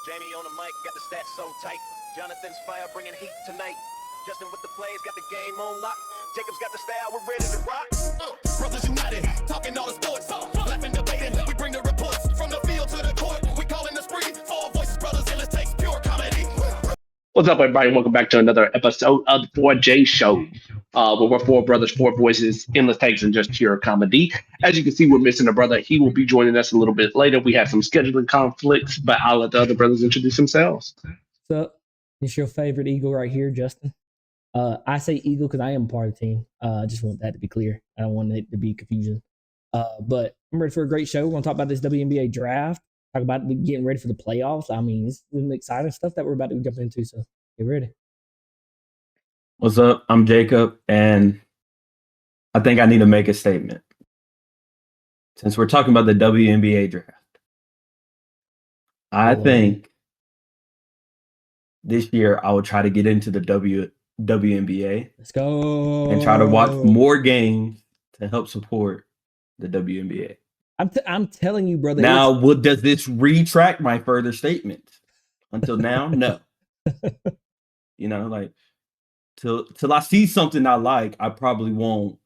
Jamie on the mic, got the stats so tight. Jonathan's fire bringing heat tonight. Justin with the plays, got the game on lock. Jacob's got the style, we're ready to rock. Brothers united, talking all the sports, laughing, debating. We bring the reports from the field to the court. We calling the spree, four voices, brothers, and let's take pure comedy. What's up, everybody? Welcome back to another episode of the 4J Show. Where we're four brothers, four voices, endless takes, and just pure comedy. As you can see, we're missing a brother. He will be joining us a little bit later. We have some scheduling conflicts, but I'll let the other brothers introduce themselves. What's up? It's your favorite Eagle right here, Justin. I say Eagle because I am part of the team. I just want that to be clear. I don't want it to be confusion. But I'm ready for a great show. We're going to talk about this WNBA draft. Talk about getting ready for the playoffs. I mean, it's some exciting stuff that we're about to jump into, so get ready. What's up? I'm Jacob, and I think I need to make a statement. Since we're talking about the WNBA draft, I think this year I will try to get into the WNBA. Let's go. And try to watch more games to help support the WNBA. I'm telling you, brother. Now, does this retract my further statements? Until now, no. You know, like, till I see something I like, I probably won't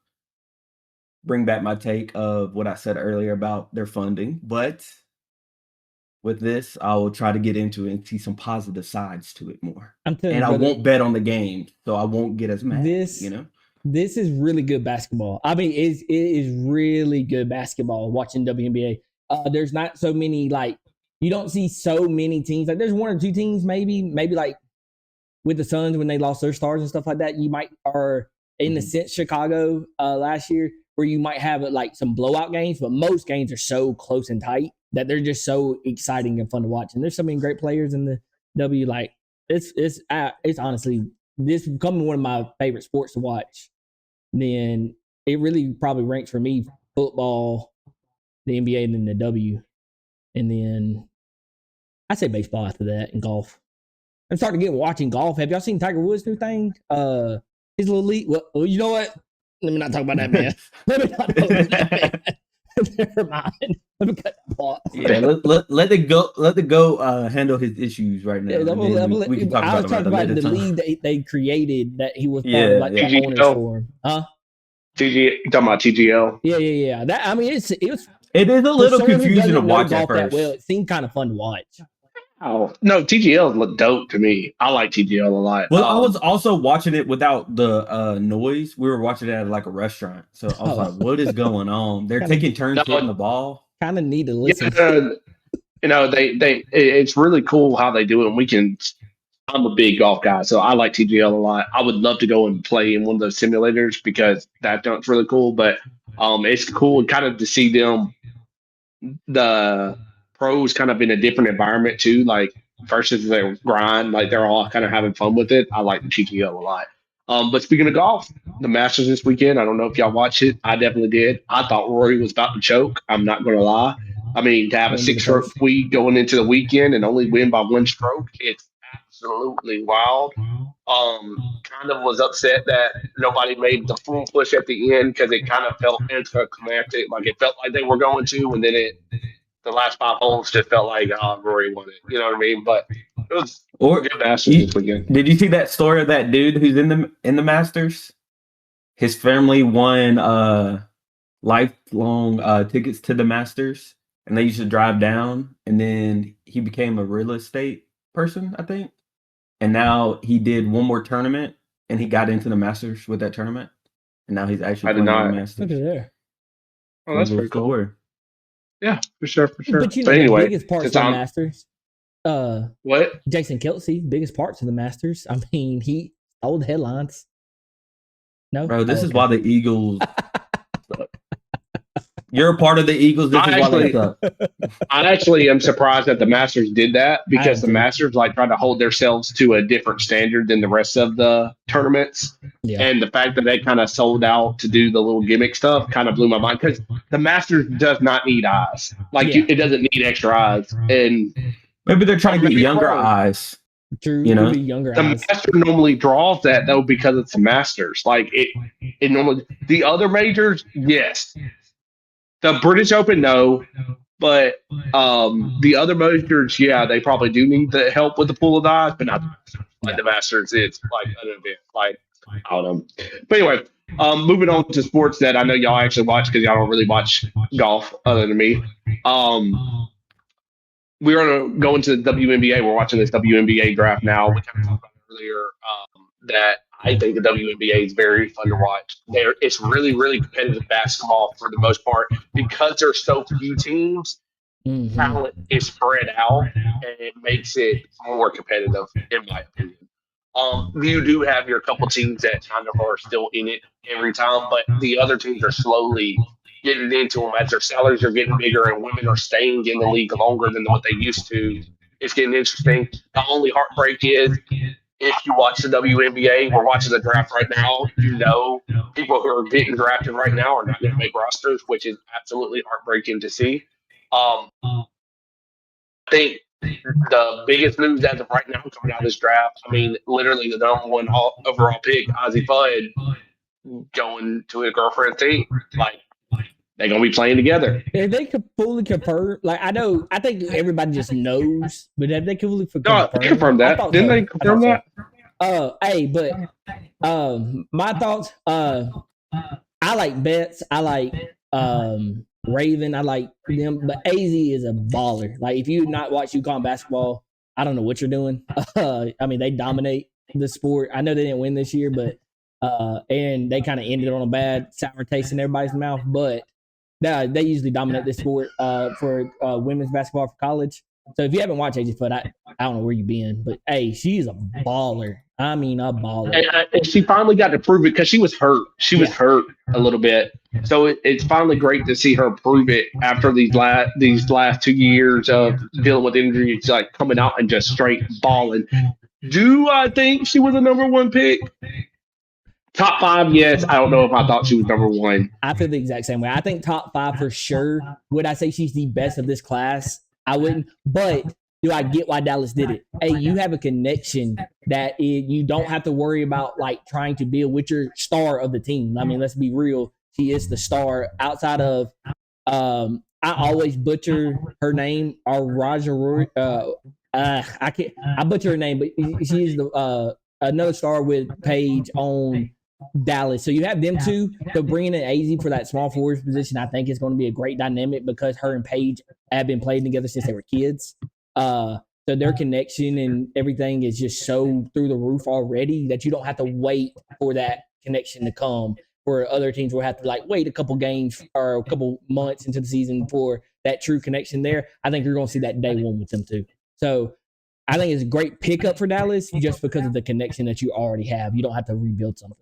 bring back my take of what I said earlier about their funding. But with this, I will try to get into it and see some positive sides to it more. I'm telling and you, I brother, won't bet on the game, so I won't get as mad. This is really good basketball. I mean, it is really good basketball watching WNBA. There's not so many, like, you don't see so many teams. Like, there's one or two teams, maybe like with the Suns when they lost their stars and stuff like that. You might, or in the sense, Chicago last year, where you might have like some blowout games, but most games are so close and tight that they're just so exciting and fun to watch. And there's so many great players in the W. Like, it's honestly, this becoming one of my favorite sports to watch. Then it really probably ranks for me: football, the NBA, and then the W, and then I say baseball after that, and golf. I'm starting to get watching golf. Have y'all seen Tiger Woods' new thing? His little league. Well, you know what? Let me not talk about that, man. Let me not talk about that, man. Never mind. Let me cut that part. Yeah, let it go. Let it go. Handle his issues right now. Yeah, we can talk I was about talking about the league they created that he was part of, like the owners for him. Huh? You talking about TGL? Yeah. That, I mean, it was. It is a little confusing to watch at that first. well, it seemed kind of fun to watch. Oh no, TGL look dope to me. I like TGL a lot. Well, I was also watching it without the noise. We were watching it at like a restaurant, so I was like, "What is going on?" They're taking turns hitting the ball. Kind of need to listen. Yeah, you know, it's really cool how they do it. And I'm a big golf guy, so I like TGL a lot. I would love to go and play in one of those simulators because that's really cool. But it's cool kind of to see them, the pros, kind of in a different environment too. Like versus their grind, like they're all kind of having fun with it. I like the TGL a lot. But speaking of golf, the Masters this weekend, I don't know if y'all watched it. I definitely did. I thought Rory was about to choke. I'm not going to lie. I mean, to have a 6-stroke lead going into the weekend and only win by 1 stroke, it's absolutely wild. Kind of was upset that nobody made the full push at the end because it kind of felt anticlimactic. Like it felt like they were going to, and then the last 5 holes just felt like Rory won it. You know what I mean? But it was good Masters this weekend. Did you see that story of that dude who's in the Masters? His family won lifelong tickets to the Masters, and they used to drive down. And then he became a real estate person, I think. And now he did one more tournament, and he got into the Masters with that tournament. And now he's actually playing the Masters. Look at there. Oh, that's pretty cool. Yeah, for sure. But you know, anyway, the biggest parts of the Masters. What? Jason Kelce, biggest parts of the Masters. I mean, he stole the headlines. No, bro, this is why the Eagles. You're a part of the Eagles. This is why they suck. I actually am surprised that the Masters did that because the Masters try to hold themselves to a different standard than the rest of the tournaments. Yeah. And the fact that they kind of sold out to do the little gimmick stuff kind of blew my mind because the Masters does not need eyes. It doesn't need extra eyes. And maybe they're trying to get younger eyes. True, younger the eyes. Master normally draws that though because it's the Masters. Like it normally, the other majors, yes. The British Open, no. But the other majors, yeah, they probably do need the help with the pool of guys, but not like the Masters. It's like an event. Like I don't know. But anyway, moving on to sports that I know y'all actually watch because y'all don't really watch golf other than me. We're gonna go into the WNBA. We're watching this WNBA draft now. We kind of talked about it earlier that I think the WNBA is very fun to watch. It's really, really competitive basketball for the most part because there's so few teams. Talent is spread out, and it makes it more competitive, in my opinion. You do have your couple teams that kind of are still in it every time, but the other teams are slowly getting into them as their salaries are getting bigger and women are staying in the league longer than what they used to. It's getting interesting. The only heartbreak is if you watch the WNBA, we're watching the draft right now. You know, people who are getting drafted right now are not going to make rosters, which is absolutely heartbreaking to see. I think the biggest news as of right now coming out of this draft, I mean, literally the number one overall pick, Ozzie Fudd, going to a girlfriend team. Like, they're going to be playing together. If they could fully confirm, like I think everybody just knows, but if they could fully No, they confirmed that. Didn't they confirm that? My thoughts, I like Betts. I like Raven. I like them, but AZ is a baller. Like if you not watch UConn basketball, I don't know what you're doing. I mean, they dominate the sport. I know they didn't win this year, but and they kind of ended on a bad sour taste in everybody's mouth. But they usually dominate this sport for women's basketball for college. So if you haven't watched AJ Foot, I don't know where you've been, but hey, she's a baller. I mean, a baller. And she finally got to prove it because she was hurt. She was hurt a little bit. So it's finally great to see her prove it after these last 2 years of dealing with injuries, like coming out and just straight balling. Do I think she was a number one pick? Top 5, yes. I don't know if I thought she was number 1. I feel the exact same way. I think top 5 for sure. Would I say she's the best of this class? I wouldn't. But do I get why Dallas did it? Hey, you have a connection that you don't have to worry about like trying to deal with your star of the team. I mean, let's be real. She is the star outside of I always butcher her name, Raja. I butcher her name, but she's the another star with Paige on Dallas. So you have them two. So bringing in AZ for that small forward position, I think is going to be a great dynamic because her and Paige have been playing together since they were kids. So their connection and everything is just so through the roof already that you don't have to wait for that connection to come. Where other teams will have to like wait a couple games or a couple months into the season for that true connection there. I think you're going to see that day one with them too. So I think it's a great pickup for Dallas just because of the connection that you already have. You don't have to rebuild something.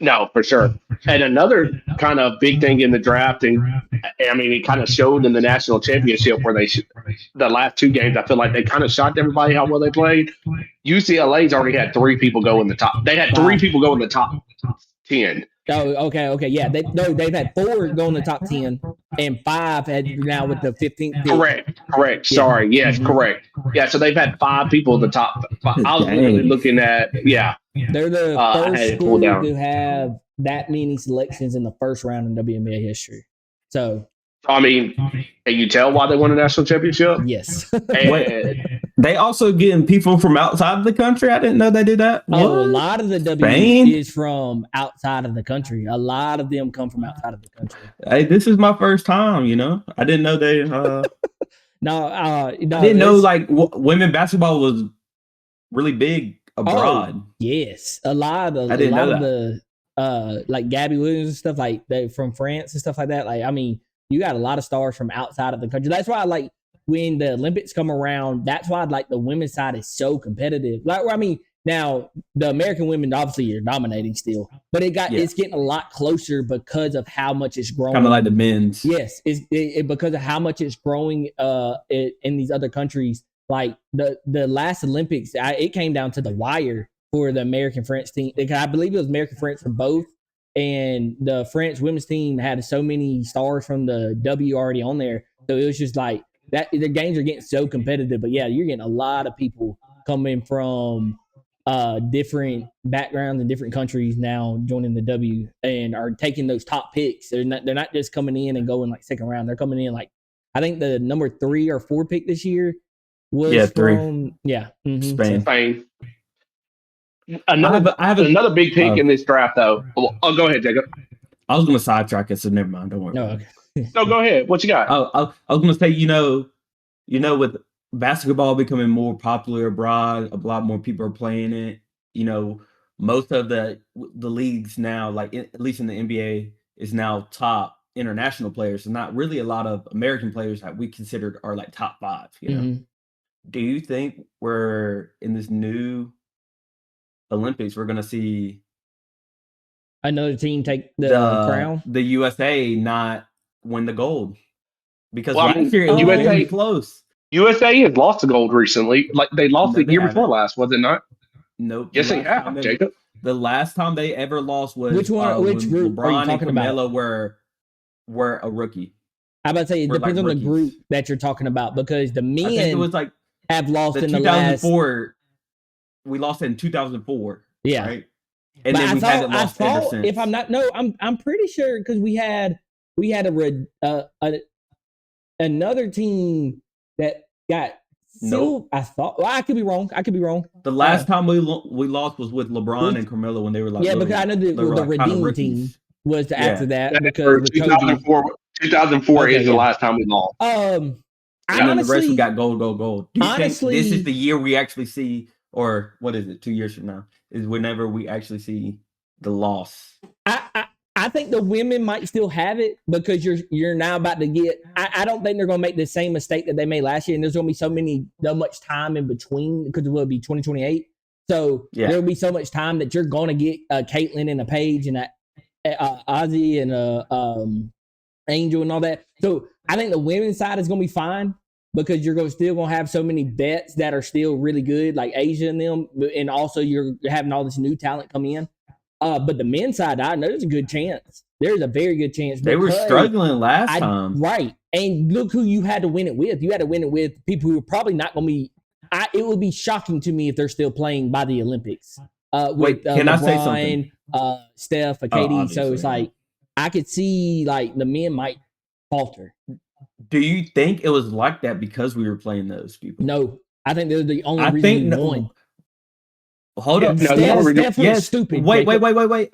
No, for sure. And another kind of big thing in the draft, and I mean, it kind of showed in the national championship where the last 2 games, I feel like they kind of shocked everybody how well they played. UCLA's already had 3 people go in the top. They had 3 people go in the top 10. Oh, okay, yeah. They've had 4 go in the top 10, and 5 had now with the 15th pick. Correct. Sorry, yes, correct. Yeah, so they've had 5 people in the top. I was really looking at They're the first school to have that many selections in the first round in WNBA history. So, I mean, can you tell why they won a national championship? Yes. They also getting people from outside of the country. I didn't know they did that. Oh, a lot of the WNBA is from outside of the country. A lot of them come from outside of the country. Hey, this is my first time. I didn't know they. No, I didn't know like women basketball was really big abroad. Yes, a lot of the like Gabby Williams and stuff like they from France and stuff like that. Like, I mean, you got a lot of stars from outside of the country. That's why I like when the Olympics come around. That's why like the women's side is so competitive. Like, I mean, now the American women obviously are dominating still, but it's getting a lot closer because of how much it's growing. Kind of like the men's. Yes, it's because of how much it's growing in these other countries. Like the last Olympics, it came down to the wire for the American French team. I believe it was American French for both. And the French women's team had so many stars from the W already on there. So it was just like that. The games are getting so competitive. But yeah, you're getting a lot of people coming from different backgrounds and different countries now joining the W and are taking those top picks. They're not just coming in and going like second round. They're coming in like I think the number 3 or 4 pick this year was three. from Spain. Spain. Another big pick in this draft, though. Oh, go ahead, Jacob. I was going to sidetrack it, so never mind. Don't worry. No, okay. No, go ahead. What you got? I was going to say, with basketball becoming more popular abroad, a lot more people are playing it. Most of the leagues now, like at least in the NBA, is now top international players. So not really a lot of American players that we considered are like top 5. Do you think we're in this new Olympics, we're going to see another team take the crown? The USA not win the gold? Because Well, last year it was really close. USA has lost the gold recently. Like they lost the year before last, was it not? Nope. Yes, they have, Jacob. The last time they ever lost was which one? Which group LeBron are you talking and Carmelo about? were a rookie. I about to say it depends on the group that you're talking about, because the men I think it was like have lost in the 2004. We lost in 2004. Yeah. Right. And then we haven't lost ever since. If I'm not, no, I'm pretty sure, because we had another team that got. Nope. I thought. Well, I could be wrong. The last time we lost was with LeBron and Carmelo when they were like. Yeah, because I know the redeem team was after that, because with 2004 is the last time we lost. And then the rest we got gold. Do you honestly, think this is the year we actually see, or what is it? 2 years from now is whenever we actually see the loss. I think the women might still have it, because you're now about to get. I don't think they're going to make the same mistake that they made last year, and there's going to be so much time in between, because it will be 2028. So there will be so much time that you're going to get Caitlyn and a Paige and Ozzy and Angel and all that. So I think the women's side is going to be fine, because you're still going to have so many vets that are still really good, like Asia and them, and also you're having all this new talent come in. But the men's side, I know there's a good chance. There's a very good chance. They were struggling last time. Right. And look who you had to win it with. You had to win it with people who are probably not going to be. It would be shocking to me if they're still playing by the Olympics. Wait, can I say something? Steph, Katie. So it's like, I could see like the men might falter. Do you think it was like that because we were playing those people? No. I think they're the only reason we won. Hold up. Steph was stupid. Wait.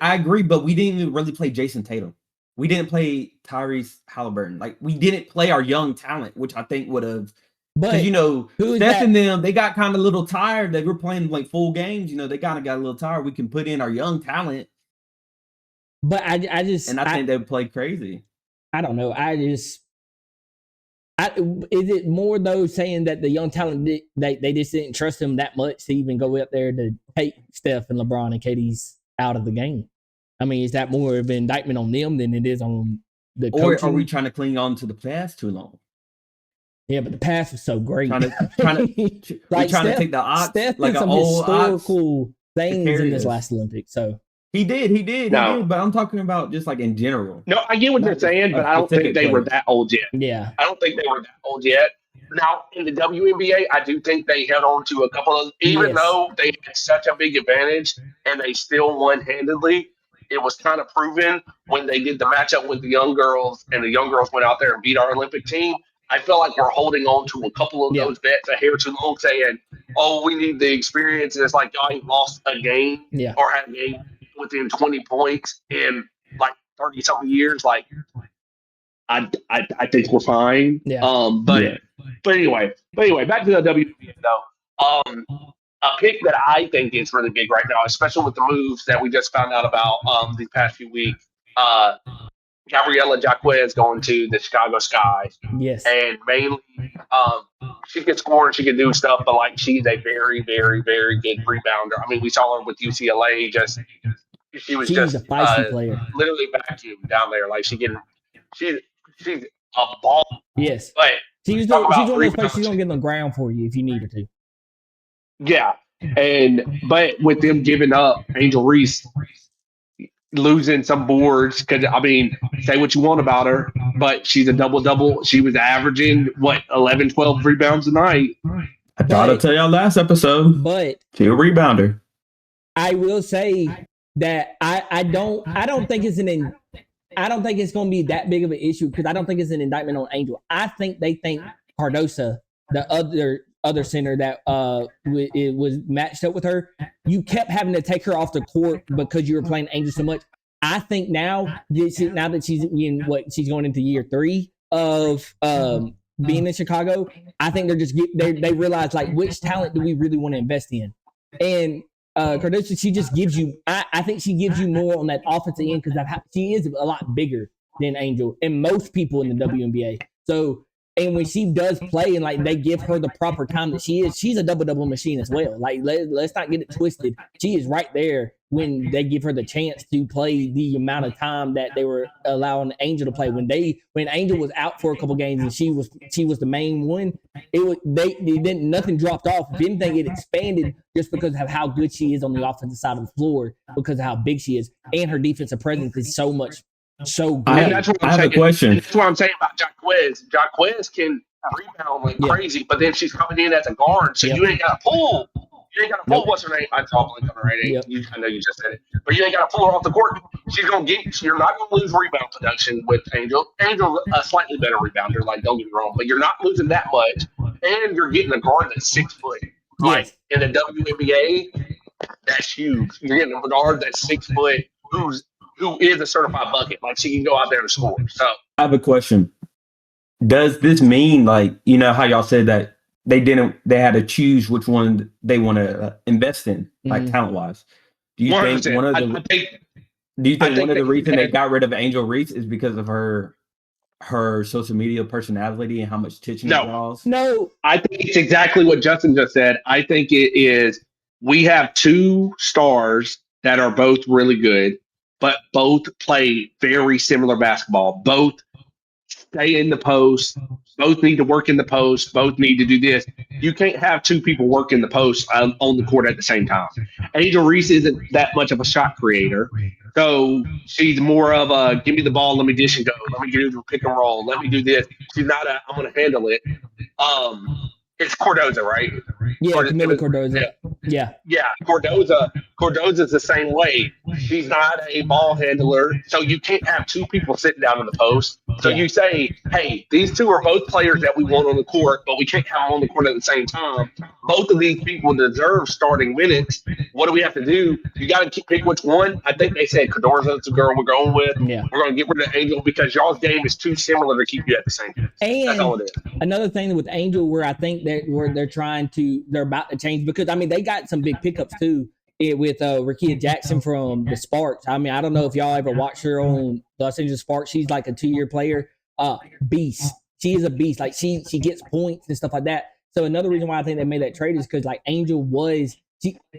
I agree, but we didn't even really play Jayson Tatum. We didn't play Tyrese Halliburton. Like, we didn't play our young talent, which I think would have. But Steph and them, they got kind of a little tired. They were playing like full games. They kind of got a little tired. We can put in our young talent. But I think they would play crazy. I don't know. Is it more though saying that the young talent they just didn't trust him that much to even go up there to take Steph and LeBron and KD's out of the game? I mean, is that more of an indictment on them than it is on the coaching? Or are we trying to cling on to the past too long? Yeah, but the past was so great. Trying to take the odds. Steph like did some historical things in this last Olympics. So he did. But I'm talking about just like in general. No, I get what you're saying, but I don't think they were that old yet. Yeah. I don't think they were that old yet. Now, in the WNBA, I do think they held on to a couple of, even though they had such a big advantage and they still won handedly, it was kind of proven when they did the matchup with the young girls and the young girls went out there and beat our Olympic team. I feel like we're holding on to a couple of those bets a hair too long, saying, oh, we need the experience. And it's like, y'all ain't lost a game or had a game within 20 points in like 30-something years. Like, I think we're fine. Yeah. But anyway, back to the WNBA though. A pick that I think is really big right now, especially with the moves that we just found out about these past few weeks. Gabriella Jaquez going to the Chicago Sky. Yes. And mainly, she can score and she can do stuff, but like she's a very, very, very good rebounder. I mean, we saw her with UCLA. She's just a feisty player. Literally vacuum down there. Like she's a ball. Yes. But she's one of those players. She's gonna get on the ground for you if you need her to. Yeah. But with them giving up Angel Reese, losing some boards, because I mean, say what you want about her, but she's a double-double. She was averaging 11, 12 rebounds a night. I thought I'd tell y'all last episode, but she's a rebounder. I will say that I don't think it's I don't think it's going to be that big of an issue because I don't think it's an indictment on Angel. I think they think Cardosa, the other center that it was matched up with her, you kept having to take her off the court because you were playing Angel so much. I think now that she's in she's going into year 3 of being in Chicago, I think they realize like which talent do we really want to invest in, and Cardosa, she just gives you. I think she gives you more on that offensive end because she is a lot bigger than Angel and most people in the WNBA. So, and when she does play and like they give her the proper time that she's a double machine as well. Like let's not get it twisted. She is right there when they give her the chance to play the amount of time that they were allowing Angel to play. When Angel was out for a couple games and she was the main one, nothing dropped off. If anything, it expanded just because of how good she is on the offensive side of the floor, because of how big she is, and her defensive presence is so good. I have a question. That's what I'm saying about Jaquez. Jaquez can rebound like crazy, but then she's coming in as a guard, so you ain't got to pull. You ain't got to pull. What's her name? I know you just said it, but you ain't got to pull her off the court. She's gonna get. You're not gonna lose rebound production with Angel. Angel's a slightly better rebounder. Like, don't get me wrong, but you're not losing that much, and you're getting a guard that's 6 foot. Like in the WNBA, that's huge. You're getting a guard that's 6 foot who is a certified bucket. Like, she can go out there and score. So I have a question. Does this mean, like, you know how y'all said that they had to choose which one they want to invest in, like talent wise? Do you think one of the reasons they got rid of Angel Reese is because of her social media personality and how much attention it draws? No, I think it's exactly what Justin just said. I think it is. We have 2 stars that are both really good, but both play very similar basketball. Both stay in the post. Both need to work in the post. Both need to do this. You can't have 2 people work in the post on the court at the same time. Angel Reese isn't that much of a shot creator. So she's more of a give me the ball, let me dish and go. Let me do the pick and roll. Let me do this. She's not I'm going to handle it. It's Cardosa, right? Yeah, Camila Cardosa. Yeah. Cardosa's the same way. She's not a ball handler, so you can't have 2 people sitting down in the post. So you say, hey, these 2 are both players that we want on the court, but we can't have them on the court at the same time. Both of these people deserve starting minutes. What do we have to do? You got to pick which one. I think they said Cardosa's the girl we're going with. Yeah. We're going to get rid of Angel because y'all's game is too similar to keep you at the same time. And that's all it is. Another thing with Angel where I think they're about to change, because I mean they got some big pickups too with Rakia Jackson from the Sparks. I mean, I don't know if y'all ever watched her on the Los Angeles Sparks. She's like a 2-year player. Beast. She is a beast. Like she gets points and stuff like that. So another reason why I think they made that trade is because like Angel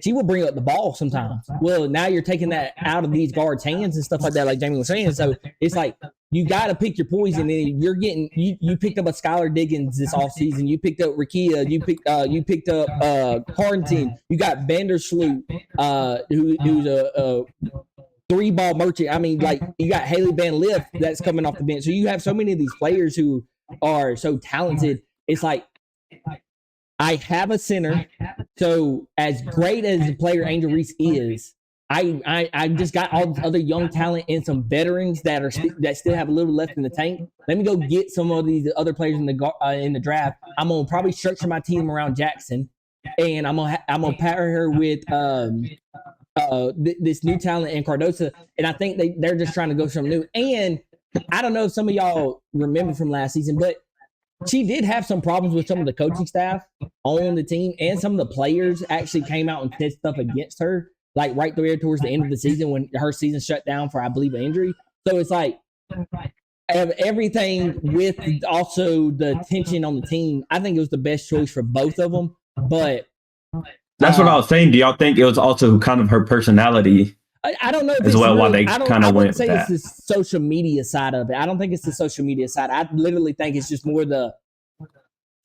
she will bring up the ball sometimes. Well, now you're taking that out of these guards' hands and stuff like that, like Jamie was saying. So it's like you got to pick your poison. And you're getting you picked up a Skylar Diggins this offseason. You picked up Rakia. You picked up Carnton. You got Vandersloot, who's a 3-ball merchant. I mean, like you got Haley Van Lith that's coming off the bench. So you have so many of these players who are so talented. It's like I have a center. So as great as the player Angel Reese is, I just got all this other young talent and some veterans that still have a little left in the tank. Let me go get some of these other players in the draft. I'm gonna probably structure my team around Jackson, and I'm gonna pair her with this new talent in Cardosa. And I think they're just trying to go something new. And I don't know if some of y'all remember from last season, but she did have some problems with some of the coaching staff on the team, and some of the players actually came out and said stuff against her, like right there towards the end of the season when her season shut down for, I believe, an injury. So it's like everything with also the tension on the team. I think it was the best choice for both of them. But that's what I was saying. Do y'all think it was also kind of her personality? I don't know if as well. Why they kind of went. I wouldn't say it's the social media side of it. I don't think it's the social media side. I literally think it's just more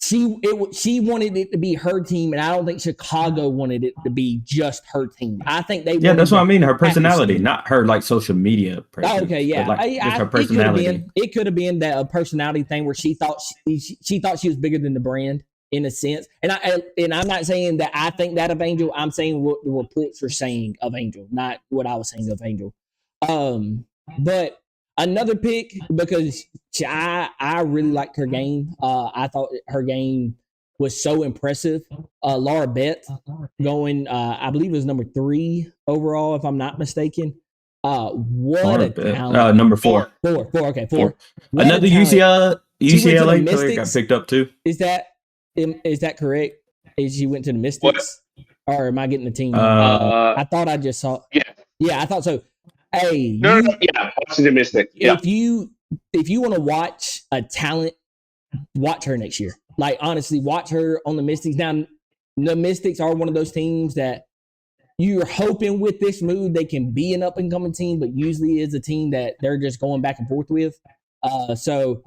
she wanted it to be her team, and I don't think Chicago wanted it to be just her team. I think they that's what I mean. Her personality, not her like social media. Presence, okay, yeah, just her personality. It could have been that a personality thing where she thought she thought she was bigger than the brand in a sense. And I'm not saying that I think that of Angel. I'm saying what the reports are saying of Angel, not what I was saying of Angel. But Another pick because I really liked her game. I thought her game was so impressive. Laura Beth going, I believe it was number 3 overall, if I'm not mistaken. What a talent! Number 4. Four. Okay, 4. Four. What Another a talent. She went to the UCLA player got Mystics. picked up too. Is that correct? Is she went to the Mystics, or am I getting the team? I thought I just saw. Yeah, I thought so. Hey, No, yeah, Washington Mystics. Yeah, if you want to watch a talent, watch her next year. Like honestly, watch her on the Mystics. Now, the Mystics are one of those teams that you're hoping with this move they can be an up and coming team, but usually is a team that they're just going back and forth with. So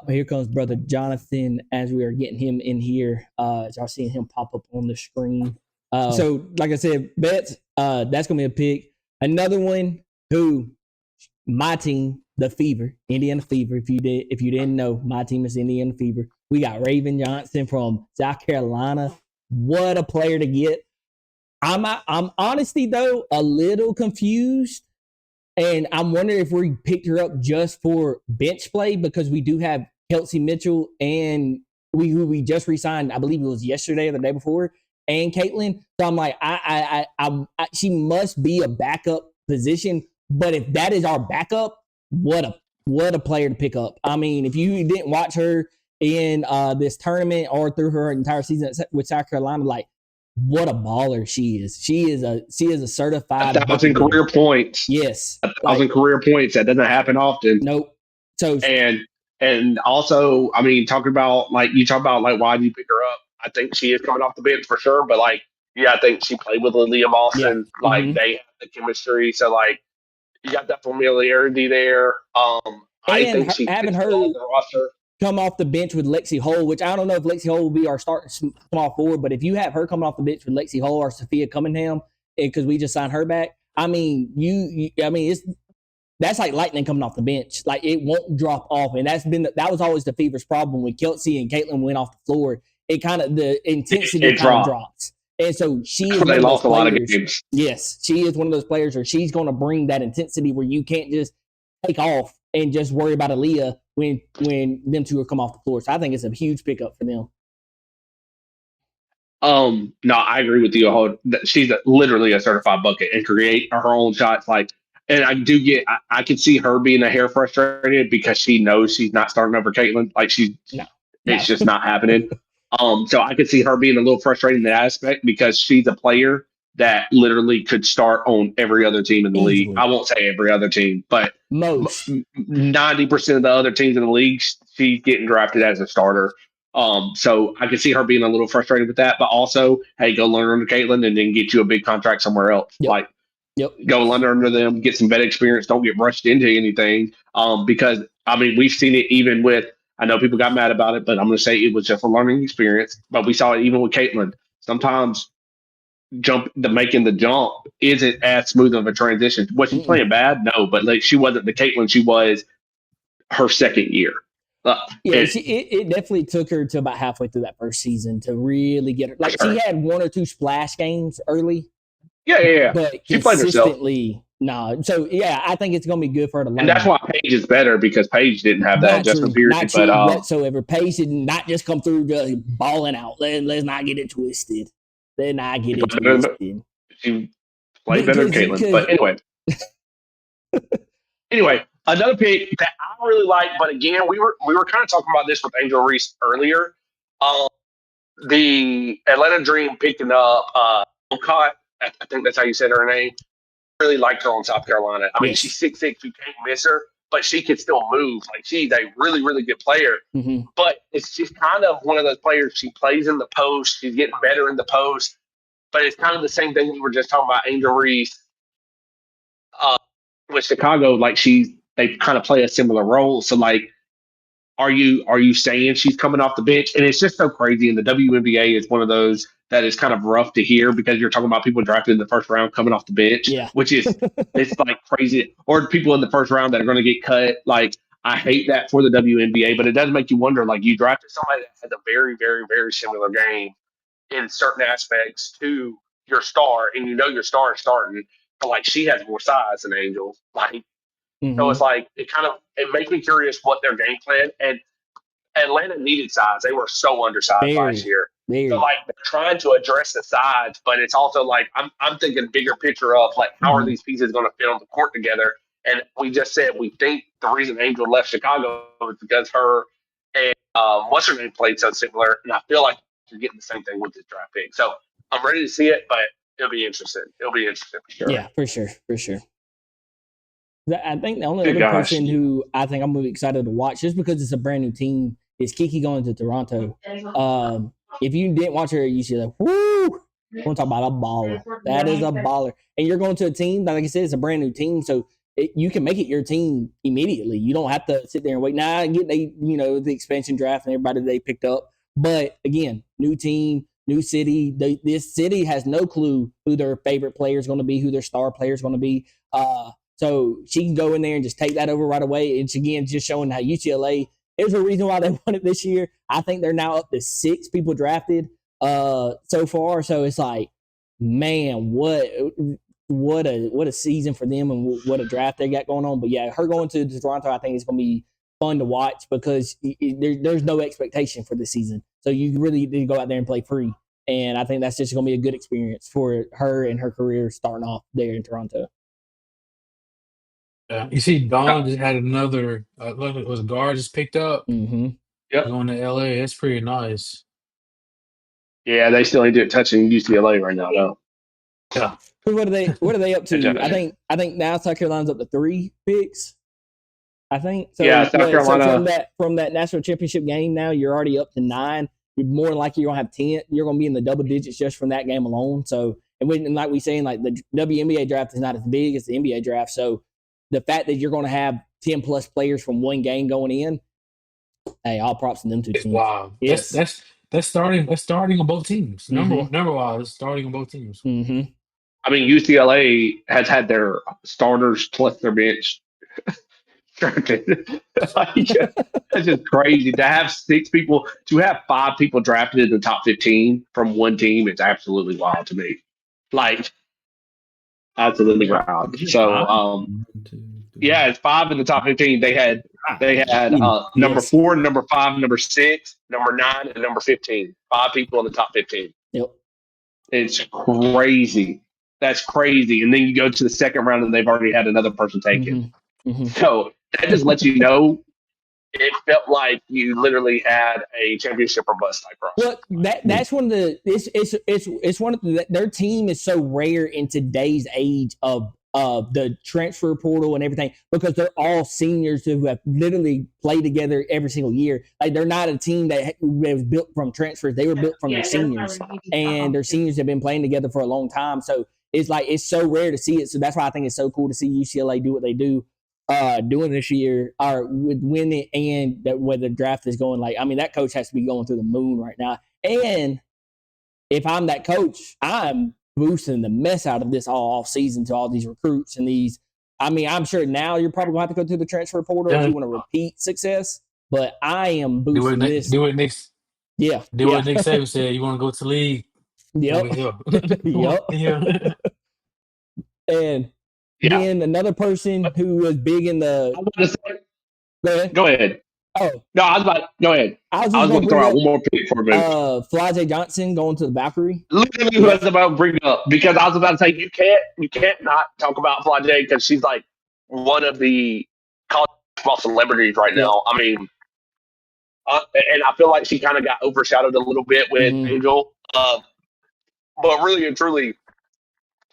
here comes brother Jonathan as we are getting him in here. As y'all seeing him pop up on the screen. So like I said, bets, that's gonna be a pick. Another one who my team, the Fever, Indiana Fever. If you didn't know, my team is Indiana Fever. We got Raven Johnson from South Carolina. What a player to get. I'm honestly though a little confused, and I'm wondering if we picked her up just for bench play because we do have Kelsey Mitchell and who we just re-signed. I believe it was yesterday or the day before, and Caitlin. So I'm like, I she must be a backup position. But if that is our backup, what a player to pick up. I mean, if you didn't watch her in this tournament or through her entire season with South Carolina, like what a baller she is. She is a certified 1,000 career points. Yes, 1,000 career points. That doesn't happen often. Nope. So and also, I mean, talk about why do you pick her up? I think she is coming off the bench for sure, but I think she played with Aaliyah Mawson. Yeah. They have the chemistry, so you got that familiarity there. I think she having her on the roster. Come off the bench with Lexi Hole, which I don't know if Lexi Hole will be our starting small forward, but if you have her coming off the bench with Lexi Hole or Sophia Cunningham, because we just signed her back, I mean, that's like lightning coming off the bench. Like it won't drop off, and that was always the Fever's problem when Kelsey and Caitlin went off the floor. It kind of the intensity kind of drops, and so she is one of those players. A lot of games. Yes, she is one of those players, where she's going to bring that intensity where you can't just take off and just worry about Aaliyah when them two are come off the floor. So I think it's a huge pickup for them. No, I agree with you. She's literally a certified bucket and create her own shots. And I can see her being a hair frustrated because she knows she's not starting over Caitlin. It's just not happening. So I could see her being a little frustrated in that aspect because she's a player that literally could start on every other team in the league. I won't say every other team, but most 90% of the other teams in the league, she's getting drafted as a starter. So I can see her being a little frustrated with that, but also, hey, go learn under Caitlin and then get you a big contract somewhere else. Go learn under them, get some vet experience. Don't get rushed into anything. Because I mean, we've seen it even with. I know people got mad about it, but I'm going to say it was just a learning experience. But we saw it even with Caitlin. Sometimes making the jump isn't as smooth of a transition. Was she playing bad? No, but she wasn't the Caitlin she was her second year. It definitely took her to about halfway through that first season to really get her. She had 1 or 2 splash games early. Yeah. But she played herself. No. So I think it's going to be good for her to learn. And that's why Paige is better because Paige didn't have that adjustment period. Not true whatsoever. Paige did not just come through just balling out. Let's not get it twisted. She played better than Caitlin. But anyway, another pick that I really like, but again, we were kind of talking about this with Angel Reese earlier. The Atlanta Dream picking up Jokić. I think that's how you said her name. Really liked her on South Carolina. I mean, she's 6'6", you can't miss her, but she can still move. She's a really, really good player. Mm-hmm. But it's just kind of one of those players. She plays in the post. She's getting better in the post. But it's kind of the same thing we were just talking about Angel Reese with Chicago. They kind of play a similar role. So are you saying she's coming off the bench? And it's just so crazy. And the WNBA is one of those that is kind of rough to hear because you're talking about people drafted in the first round coming off the bench, which is it's crazy. Or people in the first round that are going to get cut. I hate that for the WNBA, but it does make you wonder. You drafted somebody that has a very, very, very similar game in certain aspects to your star, and your star is starting, but she has more size than Angel. So it's like it makes me curious what their game plan. And Atlanta needed size. They were so undersized last Very, year. So very. like they're trying to address the sides, but it's also like I'm thinking bigger picture of like how are Mhm. these pieces going to fit on the court together? And we just said we think the reason Angel left Chicago is because her and what's her name played so similar, and I feel like you're getting the same thing with this draft pick. So I'm ready to see it, but it'll be interesting. It'll be interesting for sure. Yeah, for sure, for sure. I think the only Good other gosh. person who I think I'm really excited to watch, just because it's a brand new team, is Kiki going to Toronto. If you didn't watch her at UCLA, woo, we're gonna talk about a baller. That is a baller, and you're going to a team that, like I said, it's a brand new team, so you can make it your team immediately. You don't have to sit there and wait. Now I get the expansion draft and everybody they picked up, but again, new team, new city. This city has no clue who their favorite player is going to be, who their star player is going to be. So she can go in there and just take that over right away. It's again just showing how UCLA, there's a reason why they won it this year. I think they're now up to 6 people drafted so far. So it's like, man, what a season for them, and what a draft they got going on. But yeah, her going to Toronto, I think it's going to be fun to watch, because there's no expectation for this season. So you really need to go out there and play free. And I think that's just going to be a good experience for her and her career starting off there in Toronto. You see, Dawn just had another. Look, it was a guard just picked up Mm-hmm. Yep. going to LA. That's pretty nice. Yeah, they still ain't touching UCLA right now, though. Yeah. So what are they up to? Yeah. I think now South Carolina's up to 3 picks. I think so. Yeah, South Carolina. So from that national championship game, now you're already up to 9. You're more than likely you're gonna have 10. You're gonna be in the double digits just from that game alone. So and like we saying, like the WNBA draft is not as big as the NBA draft. So the fact that you're gonna have 10 plus players from one game going in, hey, all props to them two It's teams. wild. Yes. That's starting. That's starting on both teams. Mhm. Number wise, starting on both teams. Mm-hmm. I mean, UCLA has had their starters plus their bench drafted. Like, that's just crazy to have 6 people, to have 5 people drafted in the top 15 from one team. It's absolutely wild to me. Like, absolutely wild. So, yeah, it's 5 in the top 15. They had number Yes. 4, number 5, number 6, number 9, and number 15. 5 people in the top 15. Yep. It's crazy. That's crazy. And then you go to the second round and they've already had another person taken. Mm-hmm. So that just lets you know it felt like you literally had a championship or bust type roster. Well, that's one of the it's one of the, their team is so rare in today's age of the transfer portal and everything, because they're all seniors who have literally played together every single year. Like, they're not a team that was built from transfers; they were built from their seniors, and their seniors have been playing together for a long time. So it's so rare to see it. So that's why I think it's so cool to see UCLA do what they do. Doing this year, or with winning, and that where the draft is going. Like, I mean, that coach has to be going through the moon right now. And if I'm that coach, I'm boosting the mess out of this all off season to all these recruits and these. I mean, I'm sure now you're probably going to have to go through the transfer portal if you want to repeat success. But I am boosting this. Do it next. Yeah. Do what Nick Saban said. You want to go to the league? Yep. Yep. Yep. And then another person who was big in the. Go ahead. Oh no, I was about. Go ahead. I was going to throw out one more pick for a minute. Flajay Johnson going to the Valkyrie. Literally, who I was about to bring up, because I was about to say you can't not talk about Flajay, because she's like one of the college basketball celebrities right now. I mean, and I feel like she kind of got overshadowed a little bit with Angel, but really and truly,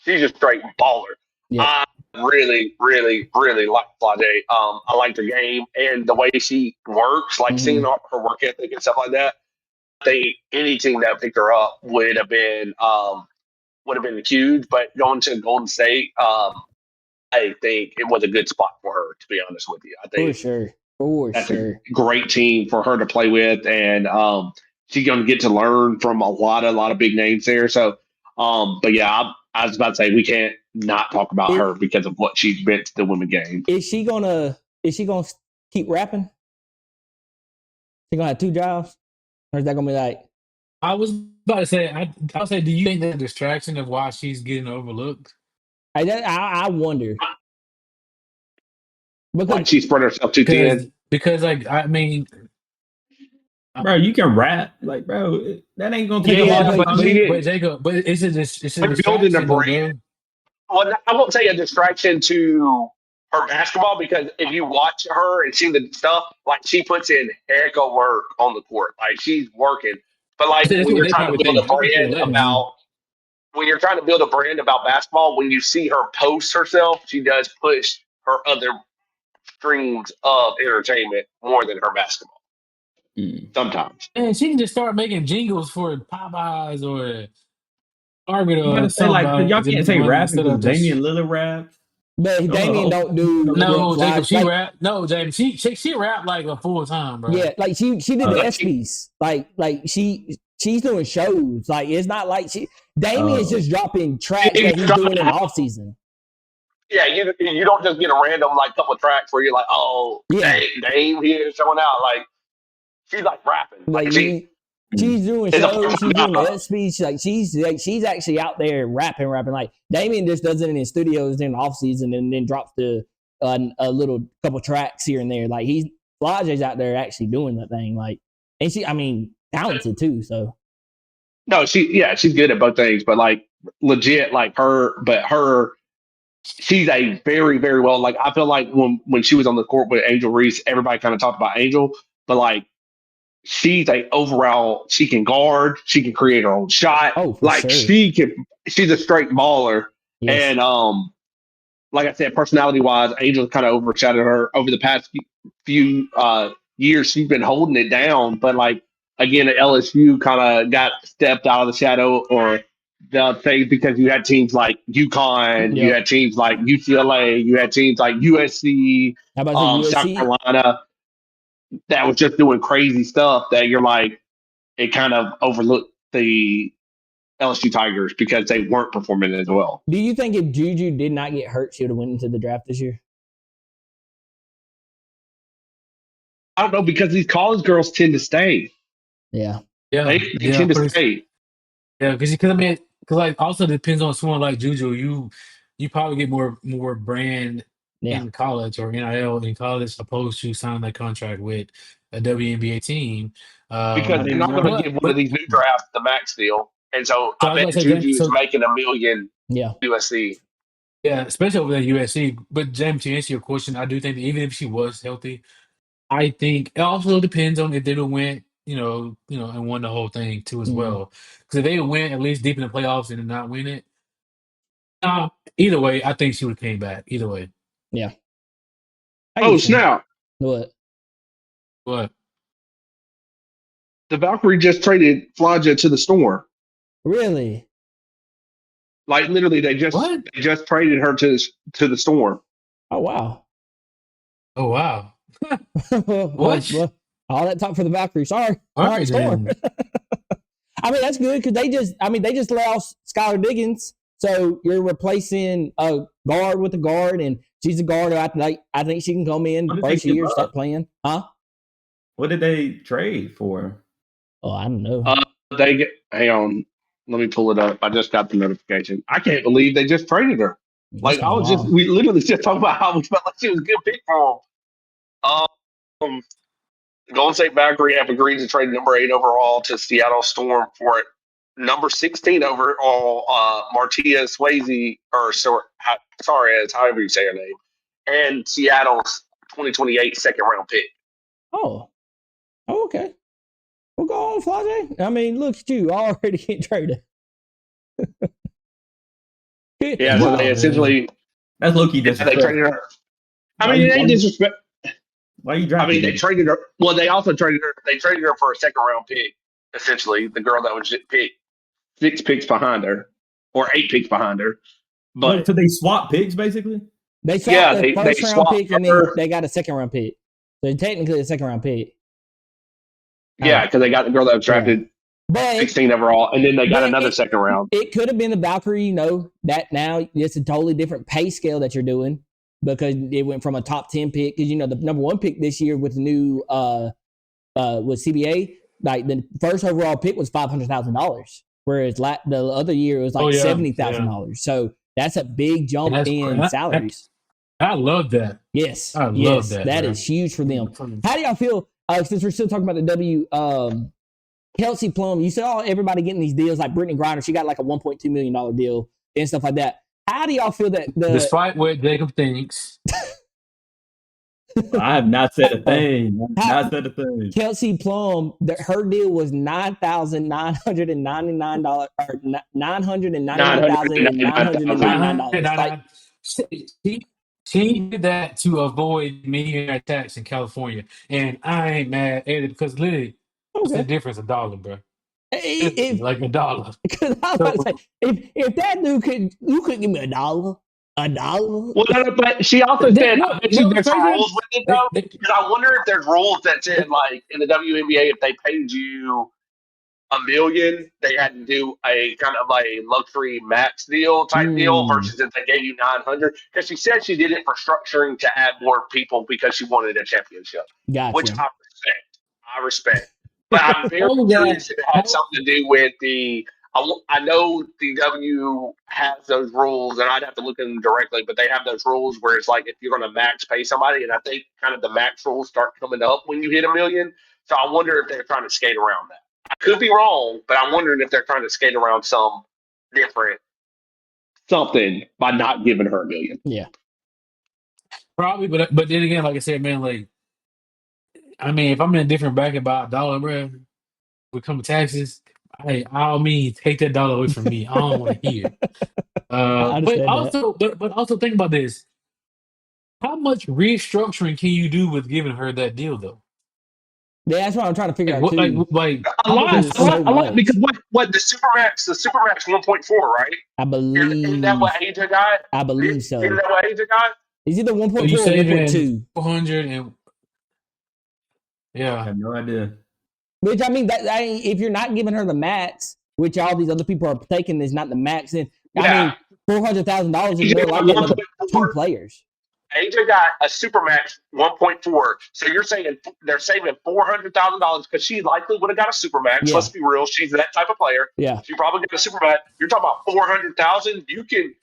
she's a straight baller. Yeah. I really, really, really like Flajay. I like her game and the way she works, like seeing her work ethic and stuff like that. I think any team that picked her up would have been huge. But going to Golden State, I think it was a good spot for her, to be honest with you. I think for that's sure, a great team for her to play with, and she's going to get to learn from a lot of big names there. So, but yeah, I was about to say we can't not talk about her because of what she's meant to the women's game. Is she gonna keep rapping? She gonna have 2 jobs, or is that gonna be like? I was about to say. I'll say. Do you think that distraction of why she's getting overlooked? I wonder. Like because she spread herself too thin. because like I mean, Bro, you can rap. Like, bro, that ain't gonna take a Yeah, lot Yeah, of but but she time. but didn't. Jacob, but it's a But building a distraction though, brand. bro. Well, I won't say a distraction to her basketball because if you watch her and see the stuff, like she puts in heck of work on the court. Like she's working. But like That's when what you're they trying to probably build think. a They probably think brand 11. about when you're trying to build a brand about basketball, when you see her post herself, she does push her other streams of entertainment more than her basketball. Mm. Sometimes. Man, she can just start making jingles for Popeyes or Target You gotta or say like, cause something y'all to can't make say money rapping instead of because Damian just. Lillard raps. but Those are Damien old. don't do what No, Jacob, Fly she like. rap. No, James, she rap like a full time, bro. Yeah, like she did the Uh, Like she, ESPYS. Like she's doing shows. Like it's not like Damien's oh, just dropping tracks you that he's drop doing in an the off season. Yeah, you don't just get a random like couple of tracks where you're like, oh, Yeah, Dame here showing out. Like she's like rapping. like Like she she's doing is a shows. She's doing the phenomenon ESPYS. She's actually out there rapping. Like Damien just does it in his studios in the off season and then drops a little couple tracks here and there. Like Flage's out there actually doing that thing. Like and I mean, talented too. So No, she's good at both things, but like legit, like she's a very, very well. Like I feel like when she was on the court with Angel Reese, everybody kind of talked about Angel, but like she's a overall. She can guard. She can create her own shot. oh for Like sure, she can. She's a straight baller, yes. and like I said, personality wise, Angel kind of overshadowed her over the past few years. She's been holding it down, but like again at LSU, kind of got stepped out of the shadow, or the thing because you had teams like UConn, you Yep. had teams like UCLA, you had teams like USC, How about the South USC? Carolina that was just doing crazy stuff. That you're like, it kind of overlooked the LSU Tigers because they weren't performing as well. Do you think if Juju did not get hurt, she would have went into the draft this year? I don't know because these college girls tend to stay. Yeah. Yeah, They yeah, tend to pretty. stay. Yeah, because I mean, because like also depends on someone like Juju. You probably get more brand Yeah. in college or NIL in college opposed to signing that contract with a WNBA team. Because not they're not going anymore. to give one of But these new drafts the max deal. And so so I I was bet gonna say, Juju James, is so making $1 million Yeah. USC. yeah, especially over there at USC. But James, to answer your question, I do think that even if she was healthy, I think it also depends on if they would went, and won the whole thing too as Mm, well. Because if they went at least deep in the playoffs and did not win it, either way, I think she would have came back. Either way, yeah. I Oh, get you. snap. What? but The Valkyrie just traded Flaja to the Storm. Really? Like literally, what? they just traded her to the Storm. Oh wow. Oh wow, well, what? all that talk for the Valkyrie. Sorry. All All right right, Storm. then. I mean, that's good because they just let off Skylar Diggins. So you're replacing a guard with a guard, and she's a guard. I think she can come in What did they first give year, up? start playing. Huh? What did they trade for? Oh, I don't know. Hang on. Let me pull it up. I just got the notification. I can't believe they just traded her. That's Like kind of wild. we literally just talked about how we felt like she was a good pick for them. Um, Golden State Valkyrie have agreed to trade number 8 overall to Seattle Storm for number 16 overall, Martia Swayze, or Suarez, however you say her name, and Seattle's 2028 second round pick. Oh, okay. Well, go on, Flage. I mean, look at you already getting traded. Yeah, so Wow, they man. essentially That's low-key they disrespect. traded her. I Why mean, you, it ain't disrespect. why you I dropping mean, they her? traded her. Well, they also traded her. They traded her for a second round pick. Essentially, the girl that was picked 6 picks behind her, or 8 picks behind her. Wait, But so they swap picks basically? They swapped yeah, the they first round swapped pick and then her. they got a second round pick. So technically a second round pick. Yeah, because they got the girl that was Yeah. drafted But 16 overall, and then they got but another second round. it could have been the Valkyrie, that now it's a totally different pay scale that you're doing because it went from a top 10 pick. Because the number 1 pick this year with the new with CBA, like the first overall pick was $500,000. Whereas the other year it was Oh like yeah, $70,000. yeah. So that's a big And jump that's in salaries. I love that. Yes, I love yes, that, that bro. is huge for them. How do y'all feel? Since we're still talking about the Kelsey Plum, you saw everybody getting these deals like Brittany Griner. She got like a $1.2 million deal and stuff like that. How do y'all feel that Despite what Jacob thinks, I have not said a thing. I have not said a thing. Kelsey Plum, her deal was $9,999 or $999,999. She did that to avoid millionaire tax in California, and I ain't mad at it because literally, what's the Okay. difference? $1, bro. If Like $1. because I was about to say, if that dude you couldn't give me $1. Well, no, but she also said, I bet you there's some rules with it, though. Because I wonder if there's rules that said, like, in the WNBA, if they paid you $1 million, they had to do a kind of a luxury max deal type deal versus if they gave you 900. Because she said she did it for structuring to add more people because she wanted a championship, which Gotcha. I respect. But I'm very curious if it had something to do with the. I know the W has those rules, and I'd have to look at them directly, but they have those rules where it's like if you're going to max pay somebody, and I think kind of the max rules start coming up when you hit $1 million. So I wonder if they're trying to skate around that. I could be wrong, but I'm wondering if they're trying to skate around some different something by not giving her $1 million. Yeah. Probably, but then again, like I said, man, like I mean, if I'm in a different bracket by $1, bro, with come taxes, I'll mean take that $1 away from me. I don't want to hear it. But also think about this. How much restructuring can you do with giving her that deal though? Yeah, that's what I'm trying to figure out too. A lot, because what the Supermax 1.4, right? I believe. Isn't that what Asia got? I believe so. Isn't that what Asia got? Is either 1.4 or 1.2? 400 and yeah. I have no idea. Which I mean, if you're not giving her the max, which all these other people are taking is not the max, then I mean, $400,000 is more like 2 players. Asia got a Supermax 1.4, so you're saying they're saving $400,000 because she likely would have got a Supermax. Yeah. Let's be real, she's that type of player. Yeah, she probably got a Supermax. You're talking about $400,000. You can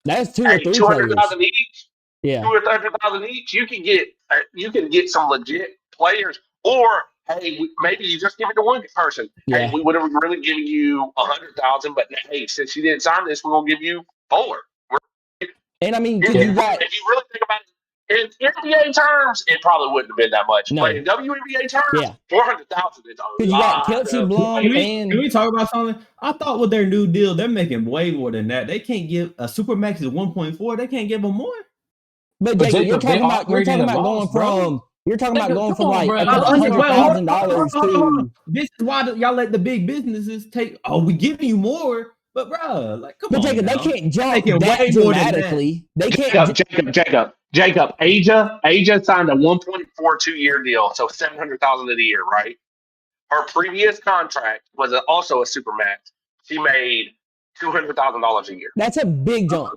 that's 2 or 3 $200,000 each. Yeah, 200,000 each. You can get some legit players, or hey, maybe you just give it to one person. Yeah. Hey, we would have really given you $100,000, but hey, since you didn't sign this, we're gonna give you $4. And I mean, if you really think about it, in NBA terms, it probably wouldn't have been that much. No. But in WNBA terms, $400,000 is a lot. You got Kelsey Blum Can we talk about something? I thought with their new deal, they're making way more than that. They can't give a Supermax is 1.4. They can't give them more. But Jacob, you're talking about going from like $100,000 to. This is why y'all let the big businesses take. Oh, we giving you more. But bro, like, come on. Jacob, they can't jump that dramatically. They can't. Jacob. Asia signed a 1.42-year deal, so $700,000 a year, right? Her previous contract was also a Supermax. She made $200,000 a year. That's a big jump.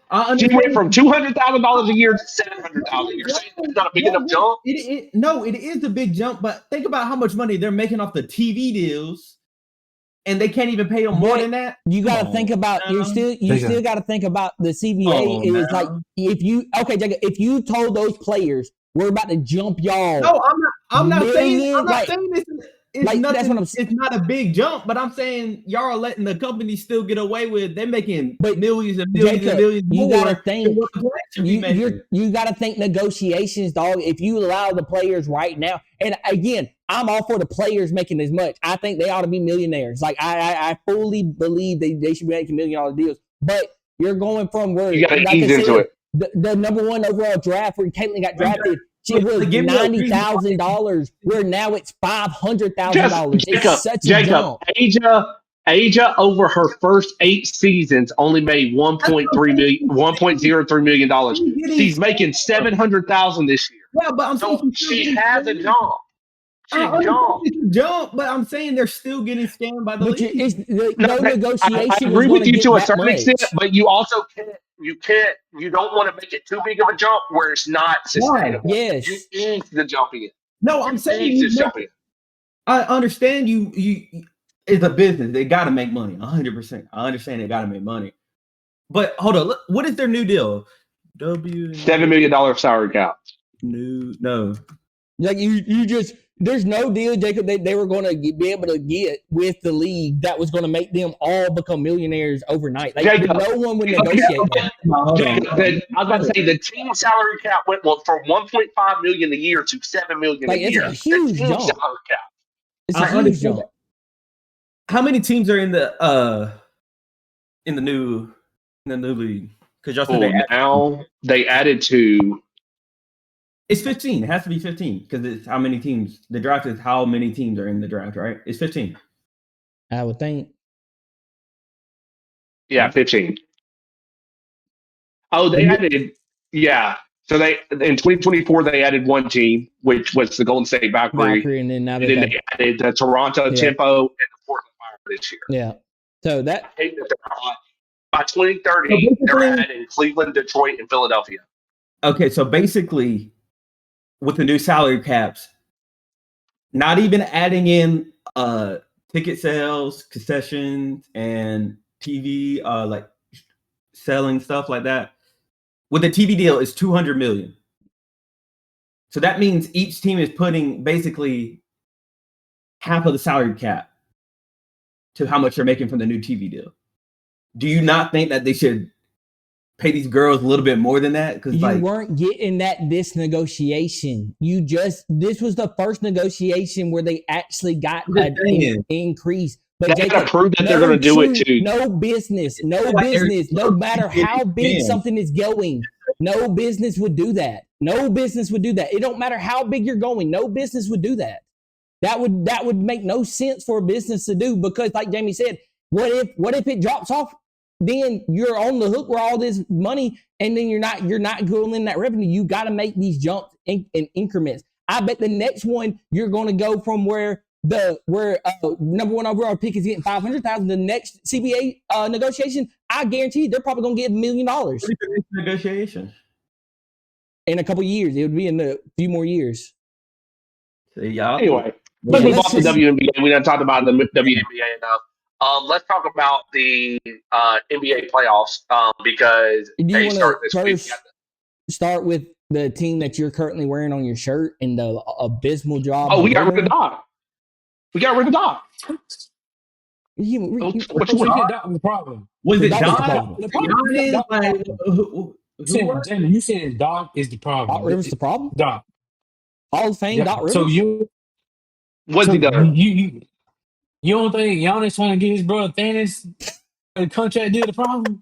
I understand. She went from $200,000 a year to $700,000 a year. It's not a big enough jump. No, it is a big jump. But think about how much money they're making off the TV deals. And they can't even pay them more than that. You got to think about you still got to think about the CBA like if you told those players we're about to jump y'all. No, I'm not saying this is nothing. That's what I'm saying. It's not a big jump, but I'm saying y'all are letting the company still get away with. They're making millions and millions and millions. You got to think. You got to think negotiations, dog. If you allow the players right now, and again, I'm all for the players making as much. I think they ought to be millionaires. Like I fully believe they should be making $1 million deals. But you're going from where you got to ease into it. The number 1 overall draft where Caitlin got drafted. She was $90,000. Where now it's $500,000. It's such a jump. Asia over her first 8 seasons only made $1.03 million. She's making $700,000 this year. Yeah, but I'm saying she has a jump. Jump, but I'm saying they're still getting scammed by the league. Negotiation. I agree with you to a certain extent, but you also you don't want to make it too big of a jump where it's not sustainable. Yes. You ease the jumping. No, I'm saying I understand you it's a business. They got to make money. 100%. I understand they got to make money. But hold on, what is their new deal? $7 million salary cap. No. Like you just there's no deal, Jacob, they were going to be able to get with the league that was going to make them all become millionaires overnight. Like Jacob, no one would negotiate that. Jacob, I was about to say the team salary cap went from $1.5 million a year to $7 million Like a it's year. a huge the team jump. salary cap. It's I a huge understand jump. How many teams are in the new league? Because y'all said Now they added to. it's 15. It has to be 15 because it's how many teams. The draft is how many teams are in the draft, right? It's 15. I would think. Yeah, 15. Oh, they added. Yeah. So they in 2024 they added one team, which was the Golden State Valkyrie, Valkyrie, and then now and then they added the Toronto Tempo and the Portland Fire this year. Yeah. So that I hate that they're hot. By 2030, they're adding Cleveland, Detroit, and Philadelphia. Okay, so basically, with the new salary caps, not even adding in ticket sales, concessions, and TV, like selling stuff like that. With the TV deal, it's $200 million. So that means each team is putting basically half of the salary cap to how much they're making from the new TV deal. Do you not think that they should pay these girls a little bit more than that? Because you weren't getting this negotiation. This was the first negotiation where they actually got an increase. But they gotta prove that they're going to do it too. No business, no matter how big something is going, no business would do that. No business would do that. It don't matter how big you're going. No business would do that. That would make no sense for a business to do because, like Jamie said, what if it drops off? Then you're on the hook for all this money, and then you're not going in that revenue. You got to make these jumps in increments. I bet the next one you're going to go from where number one overall pick is getting 500,000. The next CBA negotiation, I guarantee they're probably going to get $1 million. Negotiation in a couple of years. It would be in a few more years. Anyway, let's move on to WNBA. We done talked about the WNBA enough. Let's talk about the NBA playoffs because they start this week. Start with the team that you're currently wearing on your shirt and the abysmal job. Oh, we got rid of Doc. What you want? The problem. Was it Doc? Doc? Jamie, you saying Doc is the problem? Doc Rivers the problem? Doc. Hall of Fame, Doc Rivers. So you, what's he done? You don't think Giannis trying to get his brother Thanos a contract deal the problem?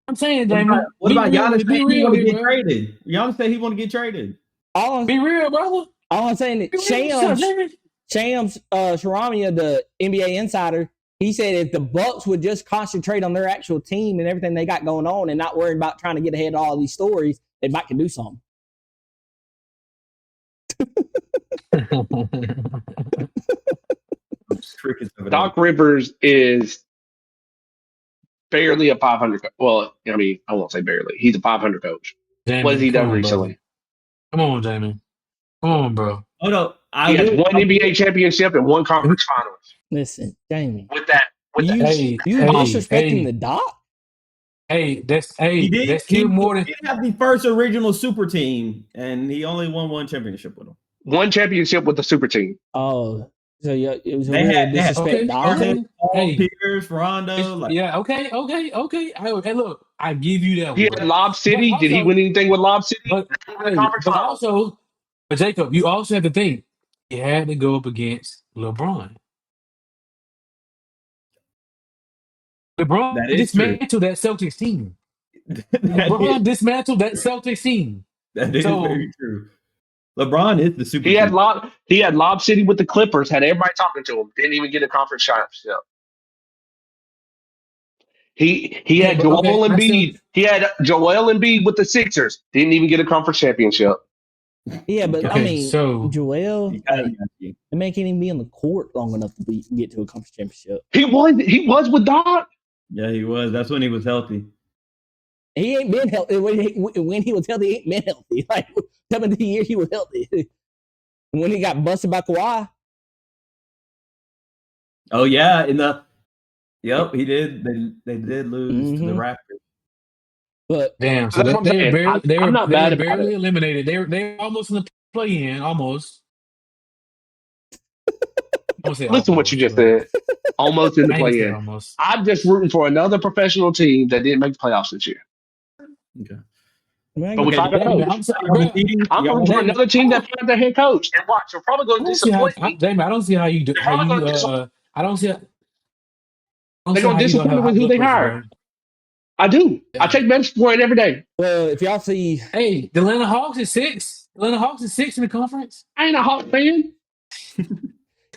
I'm saying, Jamie. What about Giannis saying he want to get traded? Giannis said he want to get traded. Be real, brother. All I'm saying is Shams Sharamia, the NBA insider, he said if the Bucks would just concentrate on their actual team and everything they got going on and not worry about trying to get ahead of all these stories, they might can do something. Doc Rivers is barely a 500. Well, I mean, I won't say barely. He's a 500 coach. Jamie, what has he done recently? Come on, Jamie. Come on, bro. Oh no, he has one NBA championship and one conference finals. Listen, Jamie. With that, you disrespecting the Doc? That's still more than he didn't have the first original super team, and he only won one championship with them. One championship with the super team. Oh, so yeah, it was disrespect. Pierce, Rondo. Hey, look, I give you that. He had Lob City. Did he win anything with Lob City? But Jacob, you also have to think he had to go up against LeBron. LeBron dismantled that Celtics team. LeBron dismantled that Celtics team. That is very true. LeBron is the super. He had Lob City with the Clippers. Had everybody talking to him. Didn't even get a conference championship. He had Joel Embiid. He had Joel Embiid with the Sixers. Didn't even get a conference championship. Yeah, but I mean, Joel, the man can't even be on the court long enough to get to a conference championship. He was with Doc. Yeah, he was. That's when he was healthy. He ain't been healthy. When he was healthy, he ain't been healthy. Like, tell me the year he was healthy. When he got busted by Kawhi. Oh, yeah. Yep, he did. They did lose to the Raptors. But Damn. So That's what I'm they were saying. barely they I'm were not they mad were about barely it. eliminated. They were almost in the play-in. Almost. I won't say Listen to what you almost, just but said. Almost in the I ain't gonna say play-in. almost. I'm just rooting for another professional team that didn't make the playoffs this year. Okay. man, But we Okay. find out. Damn, I'm sorry, bro. I'm Y'all rooting want for to another team that finds their head coach. And watch, they're probably going I to don't see how. disappoint me. Damn, I don't see how you do. They're How probably you going to disappoint. I don't see. I don't They're see going how to you don't disappoint have me with high who blood they pressure, hire. bro. I do. I Yeah. take medicine for it every day. well, if y'all see, Hey, the Atlanta Hawks is 6. Atlanta Hawks is 6 in the conference. I ain't a Hawks fan.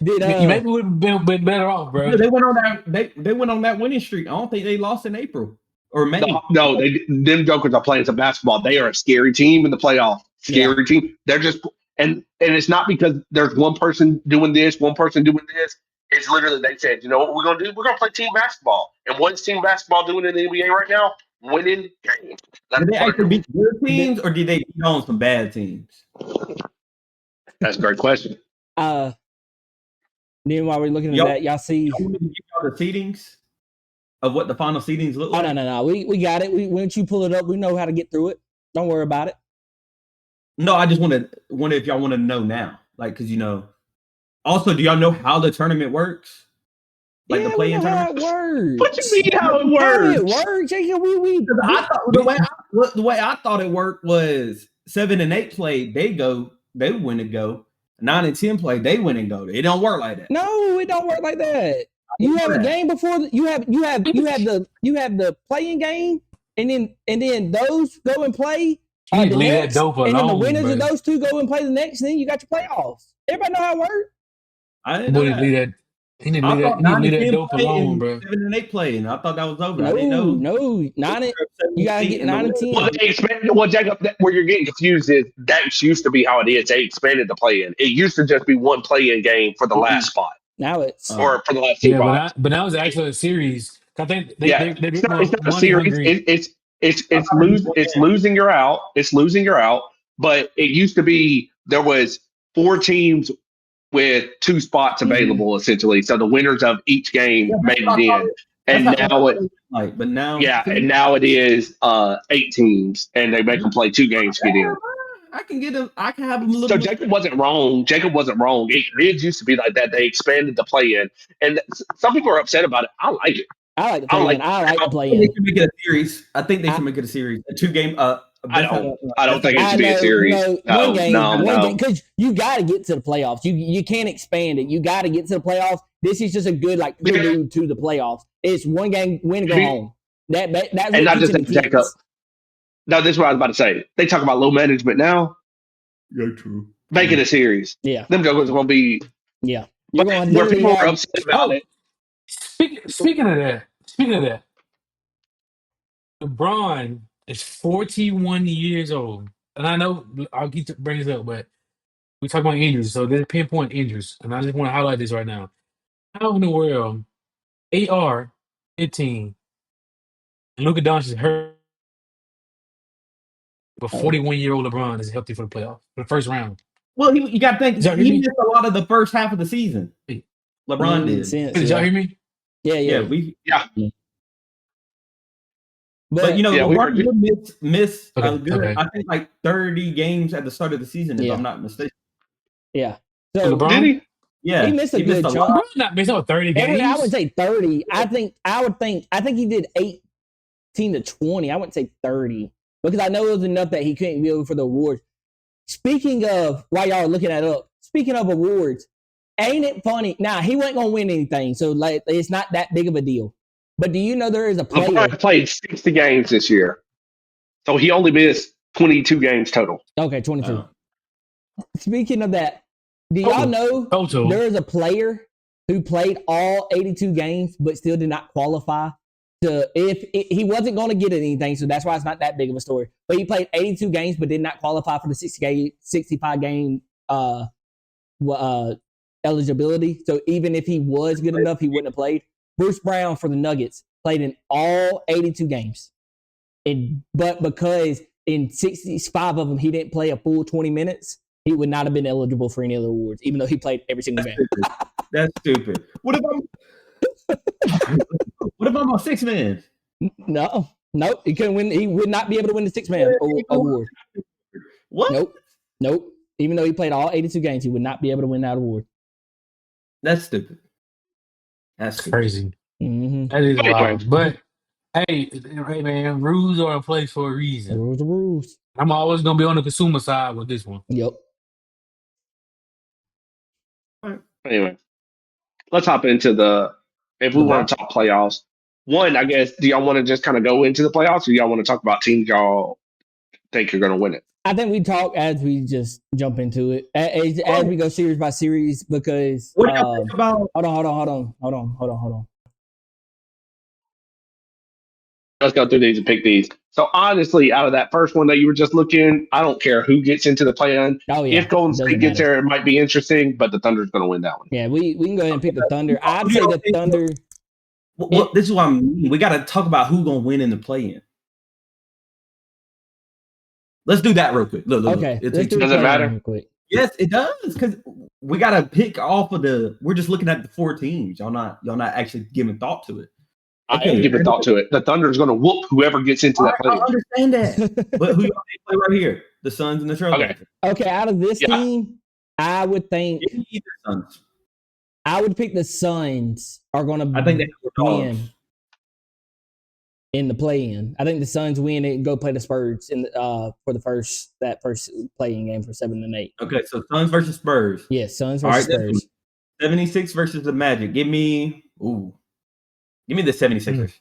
did You maybe would have been better off, bro. Yeah, they went on that. They went on that winning streak. I don't think they lost in April or May. No, them jokers are playing some basketball. They are a scary team in the playoff. Scary team. They're just and it's not because there's one person doing this, one person doing this. It's literally they said, you know what we're gonna do? We're gonna play team basketball. And what's team basketball doing in the NBA right now? Winning games. That's Did they what they're actually doing. beat good teams or did they beat on some bad teams? That's a great question. then while we're looking at Y'all, that, y'all see. y'all want me to give y'all the seedings of what the final seedings look Oh like? no. We got it. Once you pull it up, we know how to get through it. Don't worry about it. No, I just wonder if y'all want to know now, like, because Also, do y'all know how the tournament works? Like the Yeah, we play-in know how it tournament? What you works. mean how it How it works? works, Jacob? We Because I thought the way I thought it worked was 7 and 8 played, they win and go. 9 and 10 play, they win and go. It don't work like that. no, it don't work like that. You have a game before you have the playing game, and then those go and play You need the to leave that next, dope and then the alone, winners bro. of those two go and play the next. And then you got your playoffs. Everybody know how it works. I didn't Boy, know need to leave that. that. He need to I leave that. thought He need to 9 leave and that 10 dope play alone, and bro. 7 and 8 play, and I thought that was over. I No, didn't know. 9 you gotta get 9 and 10. Well, they expanded. Well, Jacob, where you're getting confused is that used to be how it is. They expanded the play-in. It used to just be one play-in game for the last spot Now it's or for the last two Yeah, spots. but now it's actually a series. I think Yeah, they're it's getting not. It's more not a money series. hungry. I thought it was one It's game. losing you're out. It's losing you're out. But it used to be there was 4 teams with 2 spots available essentially. So the winners of each game Yeah, made it in. that's And how I now thought it it was like. But now, and now it is 8 teams, and they make them play 2 games to get in. I can get them. I can have them a little So bit. Jacob wasn't wrong. Jacob wasn't wrong. It used to be like that. They expanded the play-in, and some people are upset about it. I like it. I like the I play like. in. I like the play They in. should make it a series. I think they should make it a series. A 2-game. I don't think it should be a know, series. one game, No. because you got to get to the playoffs. You can't expand it. You got to get to the playoffs. This is just a good prelude to the playoffs. It's one game, win and go home. That's And what not just teaching that, the Jacob. kids. No, this is what I was about to say. They talk about low management now. Yeah, true. Make it a series. Yeah, Them jokers are going to be. yeah. You're But going to where literally people are have. upset about it. Speaking of that, LeBron is 41 years old, and I know I'll keep bringing this up, but we talk about injuries, so there's pinpoint injuries, and I just want to highlight this right now. How in the world AR 15 and Luka Doncic is hurt, but 41-year-old LeBron is healthy for the playoffs for the first round? Well, you got to think Did y'all hear he me? missed a lot of the first half of the season. LeBron did. Sense, Did y'all hear me? Yeah. But we LeBron heard you. did miss a Okay, good. okay. I think like 30 games at the start of the season, if I'm not mistaken. Yeah. So So LeBron, Did he? Yeah, he missed a good lot. chunk. LeBron not missing over 30 games. I would say 30. I think he did 18 to 20. I wouldn't say 30 because I know it was enough that he couldn't be over for the awards. Speaking of, while y'all are looking that up, speaking of awards, ain't it funny? Now, he wasn't going to win anything, so it's not that big of a deal. But do you know there is a player? LeBron played 60 games this year, so he only missed 22 games total. Okay, 22. Speaking of that, do y'all know there is a player who played all 82 games but still did not qualify he wasn't going to get anything, so that's why it's not that big of a story. But he played 82 games but did not qualify for the 65 game eligibility. So even if he was good enough, he wouldn't have played. Bruce Brown for the Nuggets played in all 82 games. But because in 65 of them he didn't play a full 20 minutes, he would not have been eligible for any other awards, even though he played every single game. That's stupid. What if I'm a 6 man? No. Nope, he couldn't win. He would not be able to win the six man award. What? Nope. Even though he played all 82 games, he would not be able to win that award. That's stupid. That's stupid. Crazy. Mm-hmm. That is wild. But hey, man, rules are in place for a The reason. rules are rules. I'm always gonna be on the consumer side with this one. Yep. Anyway, let's hop into if we want to talk playoffs. One, I guess, do y'all want to just kind of go into the playoffs, or y'all want to talk about teams y'all think are going to win it? I think we talk as we just jump into it, as we go series by series, because What do y'all think about? hold on. Let's go through these and pick these. So honestly, out of that first one that you were just looking, I don't care who gets into the play-in. Oh yeah, If Golden State gets there, it might be interesting, but the Thunder's going to win that one. Yeah, we can go ahead and pick the Thunder. I'd say the Thunder. Well, this is what I mean. We got to talk about who's going to win in the play-in. Let's do that real quick. Look. Okay, Does it matter? real quick. Yes, it does, because we got to pick off of we're just looking at the 4 teams. Y'all not actually giving thought to it. I am giving thought to it. The Thunder is going to whoop whoever gets into that play. I understand that. But who y'all think play right here? The Suns and the Trailblazers. Okay, out of this team, I would think Give me the Suns. I would pick the Suns are going to I think they win in the play-in. I think the Suns win it and go play the Spurs for the first play-in game for 7 and 8. Okay, so Suns versus Spurs. Yes, Suns versus Spurs. 76 versus the Magic. Give me the 76ers.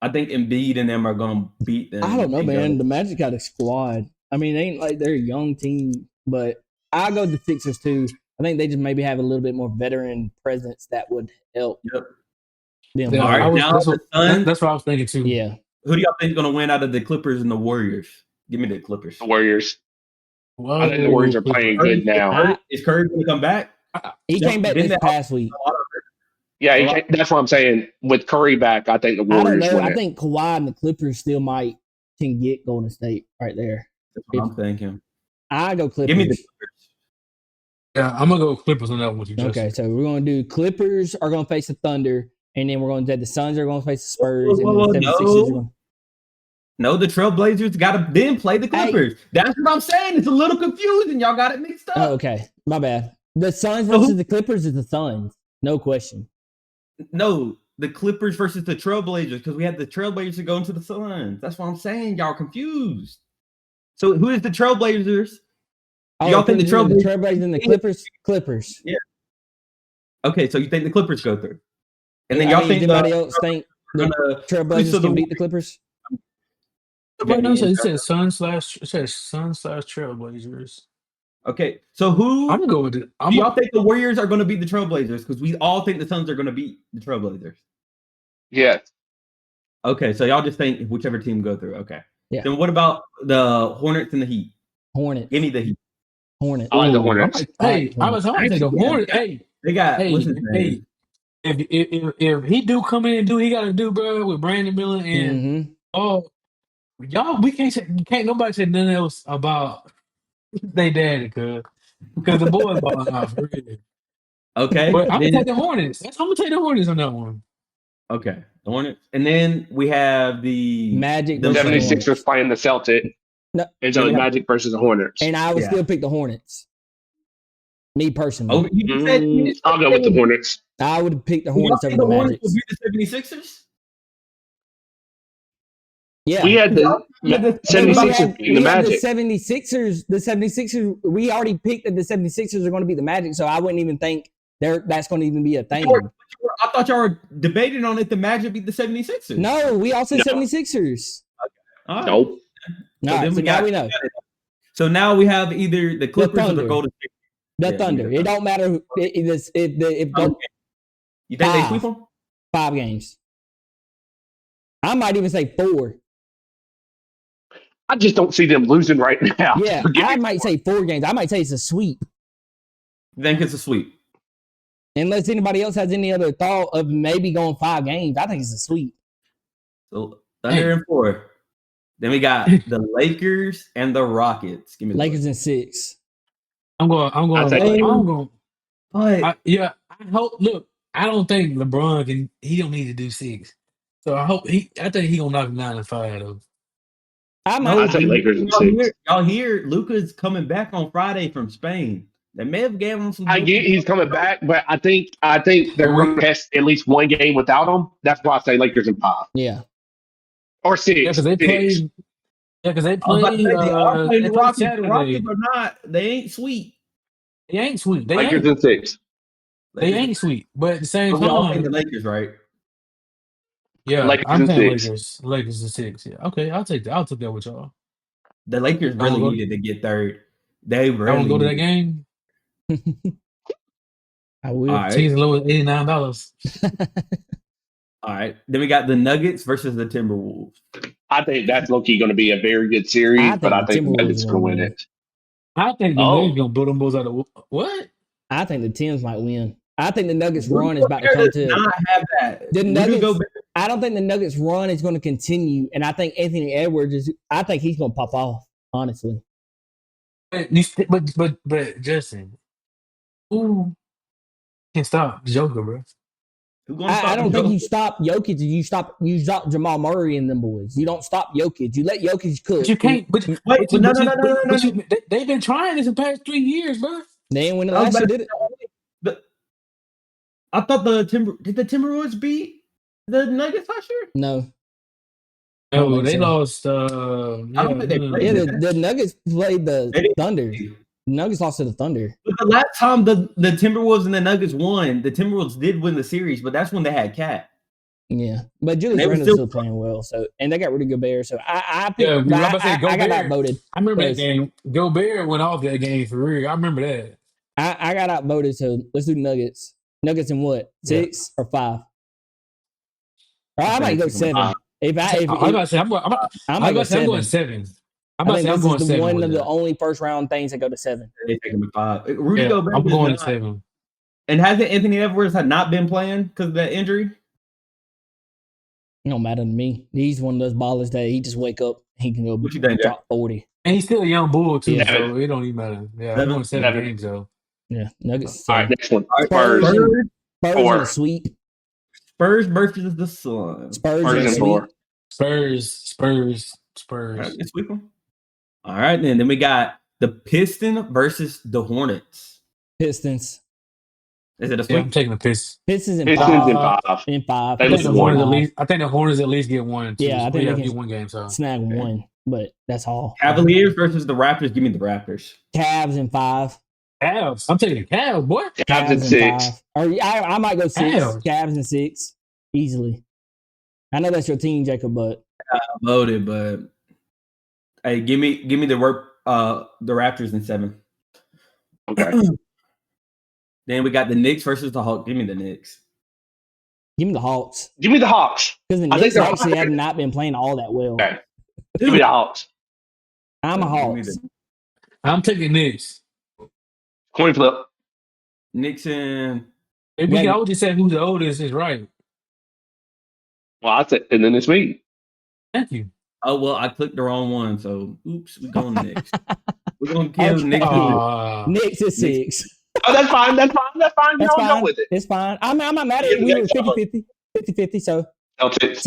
I think Embiid and them are going to beat them. I don't know, man. The Magic got a squad. I mean, it ain't like they're a young team, but I'll go the Sixers too. I think they just maybe have a little bit more veteran presence that would help them. Yeah, All right, that's what I was thinking too. Yeah. Who do y'all think is going to win out of the Clippers and the Warriors? Give me the Clippers. The Warriors. Whoa. I think the Warriors are playing good now. Is Curry going to come back? He came back this past week. Yeah, that's what I'm saying. With Curry back, I think the Warriors I don't know. win I think Kawhi and the Clippers still can get Golden State right there. That's what I'm thinking. I go Clippers. Give me the Clippers. Yeah, I'm gonna go Clippers on that one with you. Okay, so we're gonna do Clippers are gonna face the Thunder, and then we're gonna do the Suns are gonna face the Spurs, and the 76ers are gonna. No, the Trailblazers got to then play the Clippers. That's what I'm saying. It's a little confusing. Y'all got it mixed up. Oh, okay, my bad. The Suns versus the Clippers is the Suns, no question. No, the Clippers versus the Trailblazers, because we had the Trailblazers go into the Suns. That's what I'm saying. Y'all are confused. So who is the Trailblazers? Oh, y'all think the Trailblazers and the Clippers? Clippers. Yeah. Okay, so you think the Clippers go through, and then y'all think anybody else think the Trailblazers can beat the Clippers? Right now, it says Sun/Trailblazers. Okay, so who? I'm gonna go with it. Do y'all think the Warriors are going to beat the Trailblazers? Because we all think the Suns are going to beat the Trailblazers. Yeah. Okay, so y'all just think whichever team go through. Okay. Yeah. Then what about the Hornets and the Heat? Hornets. Give me the Heat. Hornets. I like the Hornets. Hey, I was hoping the Hornets. Hey, they got. Hey, what's his name? If he do come in and do he got to do, bro, with Brandon Miller and y'all, can't nobody say nothing else about they daddy, because the boys balling out for real. Okay, but I'm gonna take the Hornets. I'm gonna take the Hornets on that one. Okay, the Hornets, and then we have the Magic. The 76ers playing the Celtics. No, it's only Magic versus the Hornets. And I would still pick the Hornets. Me personally. Oh, you said I'll go with the Hornets. I would pick the Hornets over the Magic. Would be the 76ers? Yeah. We had the 76ers beating the Magic. The 76ers, we already picked that the 76ers are going to beat the Magic, so I wouldn't even think that's going to even be a thing. I thought y'all were debating on if the Magic beat the 76ers. No, we all said 76ers. Okay. Right. Nope. So now we know. So now we have either the Clippers or the Golden State. The Thunder. It don't matter if you think they sweep them? 5 games. I might even say 4. I just don't see them losing right now. Yeah, I might say 4 games. I might say it's a sweep. You think it's a sweep? Unless anybody else has any other thought of maybe going 5 games, I think it's a sweep. So Thunder and 4. Then we got the Lakers and the Rockets. Give me the Lakers and 6. I'm going. But I hope. Look, I don't think LeBron he don't need to do 6. So I think he gonna knock 9-5 though. I No, might. I'd say Lakers in six. y'all hear Luca's coming back on Friday from Spain. They may have given him some. I get he's coming back, but I think they're But we- going to test at least one game without him. That's why I say Lakers in 5 Yeah. or 6. Yeah, because they Six. played. Yeah, because they I was about to played. say, they are playing They the played Rockets. The Saturday. Rockets are not. They ain't sweet. They ain't sweet. They Lakers ain't. in 6. They ain't sweet. But at the same But we all think the time, Lakers, right? yeah, Lakers I'm in saying 6. Lakers. Lakers in 6. Yeah, okay, I'll take that. I'll take that with y'all. The Lakers I really wanna go- needed to get third. They I want really to go to that needed. game. I will. All right. Teams as low as $89. All right. Then we got the Nuggets versus the Timberwolves. I think that's low-key going to be a very good series, but I think the Timberwolves Nuggets are going to gonna win win. it. I think the Nuggets gonna blow them bulls out of what? I think the Tims might win. I think the Nuggets run is about to come to. Not have that. The Rudy Nuggets. Gobert- I don't think the Nuggets run is going to continue, and I think Anthony Edwards is. I think he's going to pop off. Honestly, But Justin, who can stop Joker, bro? Who gonna I stop don't the think you Joker? stop Jokic. You stop Jamal Murray and them boys. You don't stop Jokic. You let Jokic cook. But you can't. But Wait, no. they've been trying this in the past 3 years, bro. They ain't win it I was last year, about did it? I thought did the Timberwolves beat the Nuggets last year? No. I don't Oh, think they so. lost. I don't think they played. Yeah, Did the Nuggets played the They didn't. Thunder. The Nuggets lost to the Thunder. But the last time the Timberwolves and the Nuggets won, the Timberwolves did win the series, but that's when they had Cat. Yeah, but Julius They were Randle's still- still playing well. So, and they got Rudy Gobert. So I think Yeah, but I'm about to say I got Gobert. outvoted. I remember that Yes. game. Gobert went off that game for real. I remember that. I got outvoted. So let's do Nuggets. Nuggets in what? 6 or 5? Or I might go 7. If I if, I'm about to say I'm going. I I'm might about go to say I'm going 7. 7. I'm about to I say I'm think going this is 7. one with of the that. only first round things that go to 7. They take him to 5. Rudy Yeah, Gobert. I'm is going not- to 7. And hasn't Anthony Edwards had not been playing because of that injury? It don't matter to me. He's one of those ballers that he just wake up, he can go What you think, drop 40. And he's still a young bull too, Yeah. so it don't even matter. Yeah, I'm Seven. going 7 Seven. games though. Yeah, Nuggets. All right, next one. All right, Spurs. Spurs, Spurs Four. in a sweep. Spurs versus the Suns. Spurs in Spurs a in sweep. 4. Spurs. All right, let's sweep them. All right, then we got the Pistons versus the Hornets. Pistons. Is it a Yeah, I'm sweep? taking the piss. Pistons in Pistons 5. in 5. In 5. They I think the lose Hornets one. at least. I think the Hornets at least get one. Too. Yeah, I think we they have can to get one game. So snag Okay. 1, but that's all. Cavaliers versus the Raptors. Give me the Raptors. Cavs in 5. Cavs. I'm taking the Cavs, boy. Cavs in 6. Or I might go 6. Cavs. Cavs in 6 easily. I know that's your team, Jacob, but I voted, but hey, give me the Raptors in 7. Okay. Then we got the Knicks versus the Hawks. Give me the Knicks. give me the Hawks Give me the Hawks. because the I think Knicks they're actually hot. have not been playing all that well. Okay. Give me the Hawks. I'm a Give me Hawks. the I'm taking Knicks. Coin flip. Knicks and If we Yeah. can always just say who's the oldest is right. Well, I said, and then it's me. Thank you. oh well, I clicked the wrong one, so oops, we're going Knicks. We're gonna kill Okay. Knicks. Knicks is 6. Oh, that's fine. That's fine. That's fine. You That's don't fine. go with it. It's fine. I'm not mad at it. We were 50-50. 50-50. So Celtics.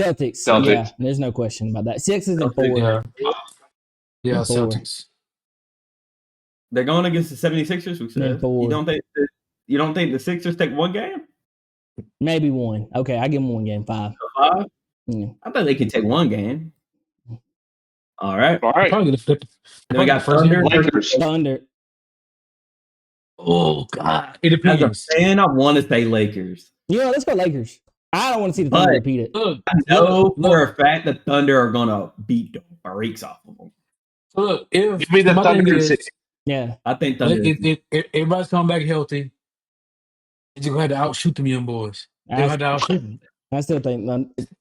Celtics. Yeah, there's no question about that. 6 is in 4. Yeah. Yeah, And 4. Celtics. They're going against the 76ers. We said And 4. you don't think the Sixers take one game? Maybe 1. Okay, I give them 1 game. 5. 5? Yeah. I thought they could take one game. All right. All right. Probably gonna flip. Then we got First Thunder. game. Lakers. Thunder. Oh God, it As a depends. fan, I want to say Lakers. Let's go Lakers. I don't want to see the Thunder But- repeat it. Look, I know look, for a fact the Thunder are gonna beat the brakes off of them. look. If Give me the my thing Thunder in is, 6. Yeah. I think Thunder. if everybody's coming back healthy, you're gonna have to outshoot them young boys. They'll have to outshoot them. I still think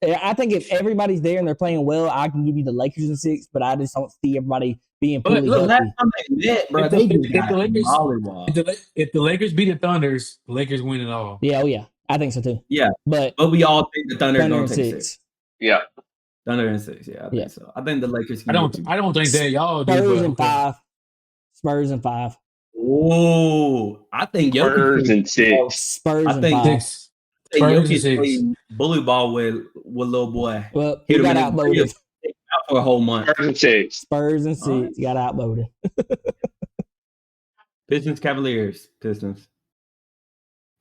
I think if everybody's there and they're playing well, I can give you the Lakers in 6, but I just don't see everybody being But fully look, the last healthy. time they met, bro, If the- they if- just if got the Lakers- mollywop. If the Lakers beat the Thunders, the Lakers win it all. Yeah, oh yeah. I think so too. Yeah. But But we all think the Thunder are Thunder gonna in take 6. 6. Yeah. Thunder in 6. Yeah, I think Yeah. so. I think the Lakers. Can I don't think that y'all do. Spurs but in okay. 5. Spurs in 5. Oh, I think Jokic. Spurs in 6. Spurs I in think 5. say Spurs and Jokic 6. played bully ball with little boy. Well, Hit we him got in his outvoted. ribs, out for a whole month. Spurs and 6. Spurs and All right. 6 got outvoted. Pistons, Cavaliers, Pistons.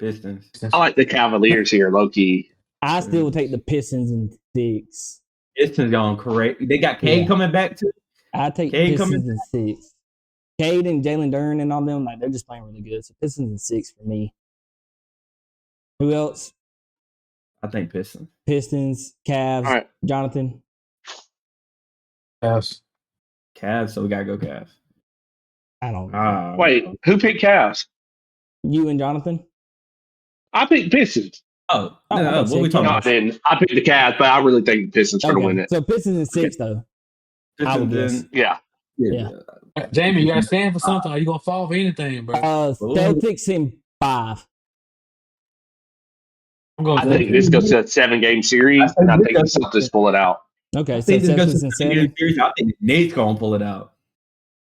I like the Cavaliers here, low key. I still will take the Pistons and 6. Pistons going crazy. They got Cade Yeah. coming back too. I take Cade Pistons coming and 6. Cade and Jalen Duren and all them, like they're just playing really good. So Pistons and 6 for me. Who else? I think Pistons. Pistons, Cavs, All right. Jonathan. Cavs. Cavs, so we gotta go Cavs. I don't know. Wait, who picked Cavs? You and Jonathan? I picked Pistons. Oh, Oh, I no, thought what we you talking No, said I about? didn't. I picked the Cavs, but I really think the Pistons are going to win it. So Pistons and 6 though. I would guess. Pistons, Yeah. Yeah. Jamie, you gotta stand for something. Or you gonna fall for anything, bro. Celtics in 5. I'm going I think this goes to a 7-game series, and I think the Celtics pull it out. Okay, I so think this goes Celtics to and 7 7. series. I think Nate's gonna pull it out.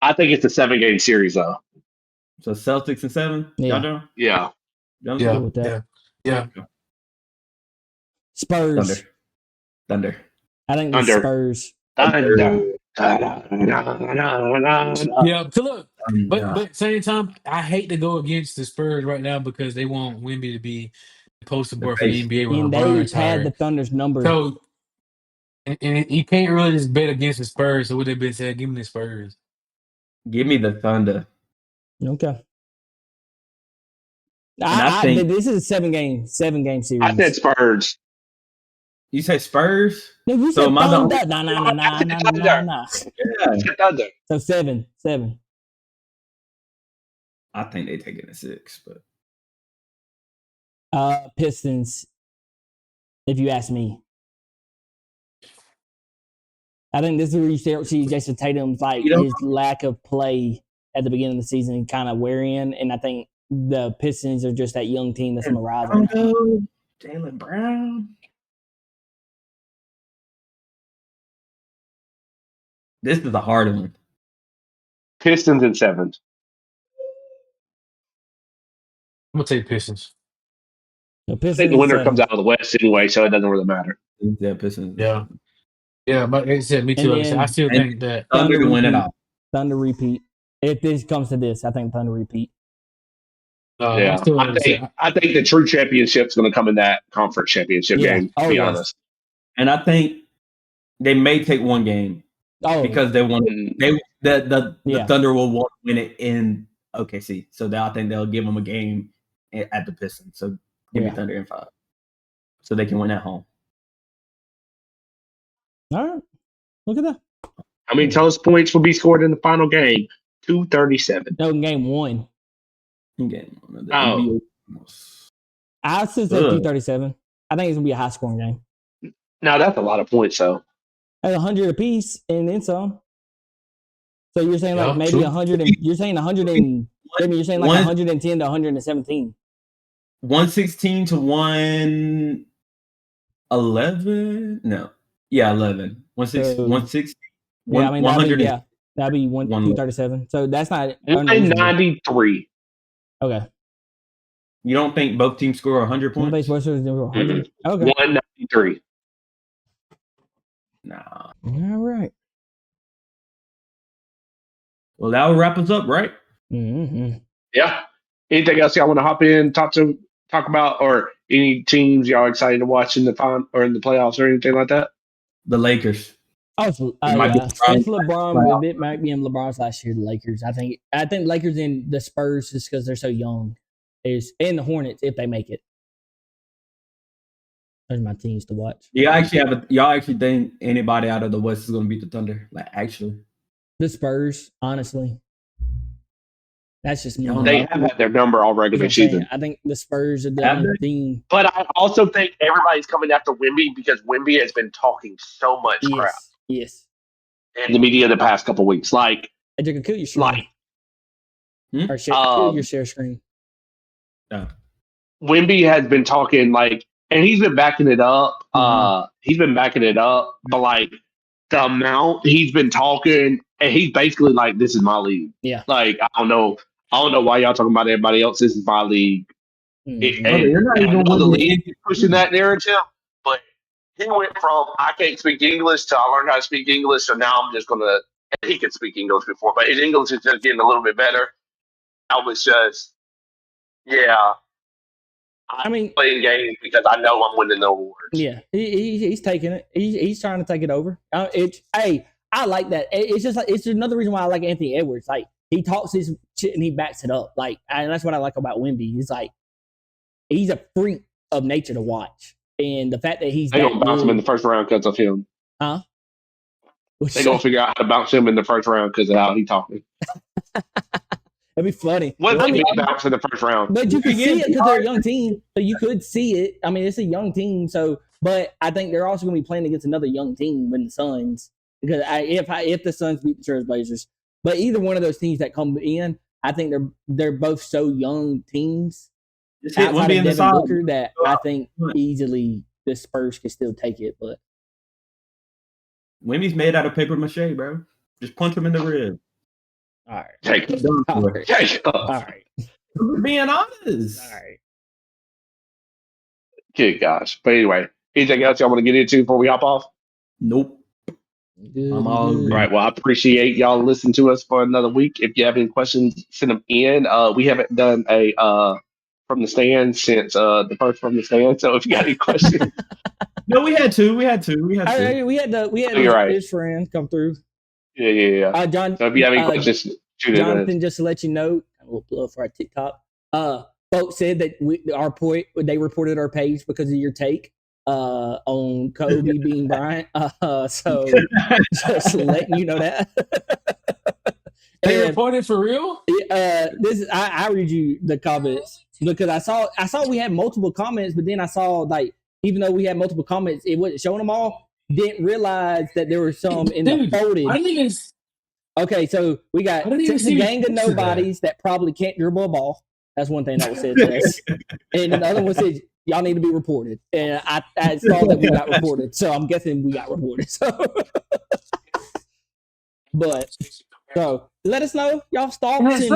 I think it's a 7-game series, though. So Celtics and 7. Yeah. Y'all doing? Yeah. Y'all Yeah. Good with that. Yeah. Spurs. Thunder. I think the Thunder. Spurs. Yeah, but look, but Yeah. but same time, I hate to go against the Spurs right now because they want Wemby to be the poster boy for the face. NBA when And LeBron they retired. had the Thunder's number. So, and you can't really just bet against the Spurs. So what they've been saying, give me the Spurs. Give me the Thunder. Okay. I think- this is a 7-game series. I said Spurs. You say Spurs? No, you So said am I the only- Thunder. Nah. Yeah. So I said Thunder. 7. I think they take it at 6, but Pistons, if you ask me. I think this is where you start to see Jayson Tatum's like You know- his lack of play at the beginning of the season kind of wearing, and I think the Pistons are just that young team that's on the rise right now. Jaylen Brown. This is a hard one. Pistons and 7. I'm gonna take Pistons. So I Pistons think the winner and comes 7. out of the West anyway, so it doesn't really matter. Yeah, Pistons. Yeah. Yeah, but like I said, me too. And Like I said, then- I still and- think that Thunder to win it repeat. all. Thunder repeat. If this comes to this, I think Thunder repeat. Yeah. I think the true championship's going to come in that conference championship Yeah. game, to Oh, be yes. honest. And I think they may take one game Oh, because they want Mm, the Yeah. Thunder will want to win it in OKC. So I think they'll give them a game at the Pistons. So give me Yeah. Thunder in 5. So they can win at home. all right. Look at that. How many total points will be scored in the final game? 237. No, game 1. Game. The Oh. NBA. I still say Ugh. 237. I think it's gonna be a high scoring game. No, that's a lot of points, though. At 100 apiece and then some. So you're saying like Yeah, maybe true. 100 and you're saying 100 and maybe you're saying like One- 110 to 117. 116 to 111? No. Yeah, 11. 160. So- 160. Yeah, I mean that'd be 237. So that's not unreasonable. 193. Okay. You don't think both teams score 100 One points? base Western 100. Okay. 193. Nah. All right. Well, that will wrap us up, right? Mm-hmm. Yeah. Anything else y'all want to hop in, talk about, or any teams y'all excited to watch in the final or in the playoffs or anything like that? The Lakers. Oh, It might be yeah. LeBron. It's LeBron. It might be in LeBron's last year. The Lakers. I think Lakers and the Spurs just because they're so young. And the Hornets if they make it. Those are my teams to watch. Y'all actually think anybody out of the West is going to beat the Thunder? Like, actually. The Spurs, honestly. That's just me. They have had their number all regular That's what I'm season. saying. I think the Spurs are the Have only team. But I also think everybody's coming after Wemby because Wemby has been talking so much crap Yes. in the media the past couple weeks. Like, I just kill your screen. like Or kill your share screen. Yeah. Wemby has been talking and he's been backing it up. He's been backing it up, but like the amount he's been talking, and he's basically like, "This is my league." Yeah. Like I don't know why y'all talking about everybody else. This is my league. And You're not I even know the winning. league is pushing that narrative, but he went from I can't speak English to I learned how to speak English, so now I'm just gonna. And he could speak English before, but his English is just getting a little bit better. I was just, yeah, I I'm mean, playing games because I know I'm winning the awards. yeah, he's taking it. He's trying to take it over. I like that. It's just like it's another reason why I like Anthony Edwards. Like he talks his shit and he backs it up. Like and that's what I like about Wemby. He's like he's a freak of nature to watch, and the fact that he's They that gonna bounce him in the good, first round because of him. huh? They gonna figure out how to bounce him in the first round because of how he talking. It'd be funny. What I if mean, he bounce in the first round? but you can see it because they're a young team, so you could see it. I mean, it's a young team, so but I think they're also going to be playing against another young team when the Suns because if the Suns beat the Trailblazers, but either one of those teams that come in, I think they're both so young teams Just hit outside Wemby of in the Devin side. Booker that I think easily the Spurs could still take it. But Wemby's made out of paper mache, bro. Just punch him in the rib. all right, Take it. all right, Take it. all right, I'm being honest. all right. Good gosh. But anyway, anything else y'all want to get into before we hop off? Nope. Good, I'm all good. All right. Well, I appreciate y'all listening to us for another week. If you have any questions, send them in. We haven't done a from the stand since the first from the stand. So if you got any questions, No, we had two. We had two. We had You're right. his friend come through. yeah. John. So if you have any questions, shoot it in. Jonathan, just to let you know, we'll plug for our TikTok. Folks said that they reported our page because of your take on Kobe being Bryant. So just letting you know that. They And, reported for real? I read you the comments because I saw we had multiple comments, but then I saw like even though we had multiple comments, it wasn't showing them all. Didn't realize that there were some in the folded. I didn't even. Okay, so we got I didn't even a see gang of you posted nobodies that probably can't dribble a ball. That's one thing that was said to us. And the other one said, y'all need to be reported. And I saw that we got reported. So I'm guessing we got reported. So, but, so let us know. Y'all thoughts.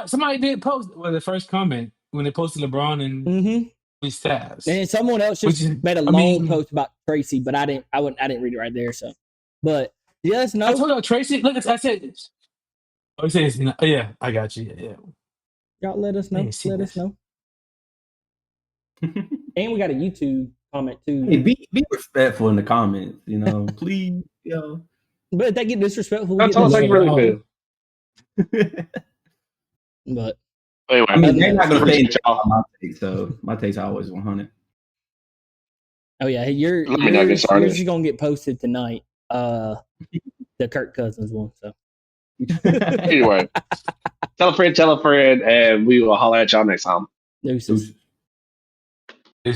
Somebody did post the first comment when they posted LeBron and his stats. And someone else just made a long post about Tracy, but I didn't read it right there. So, but let us know. I told you Tracy. Look, I said this. Oh, he says, yeah, I got you. Yeah. Y'all let us know. Let us know. And we got a YouTube comment too. Hey, be respectful in the comments, please, yo. But if they get disrespectful, That's all they really do. But anyway, I mean, they're not gonna say my take, so my take's always 100. Oh yeah, yours is gonna get posted tonight. The Kirk Cousins one. So anyway, tell a friend, and we will holler at y'all next time. Deuces.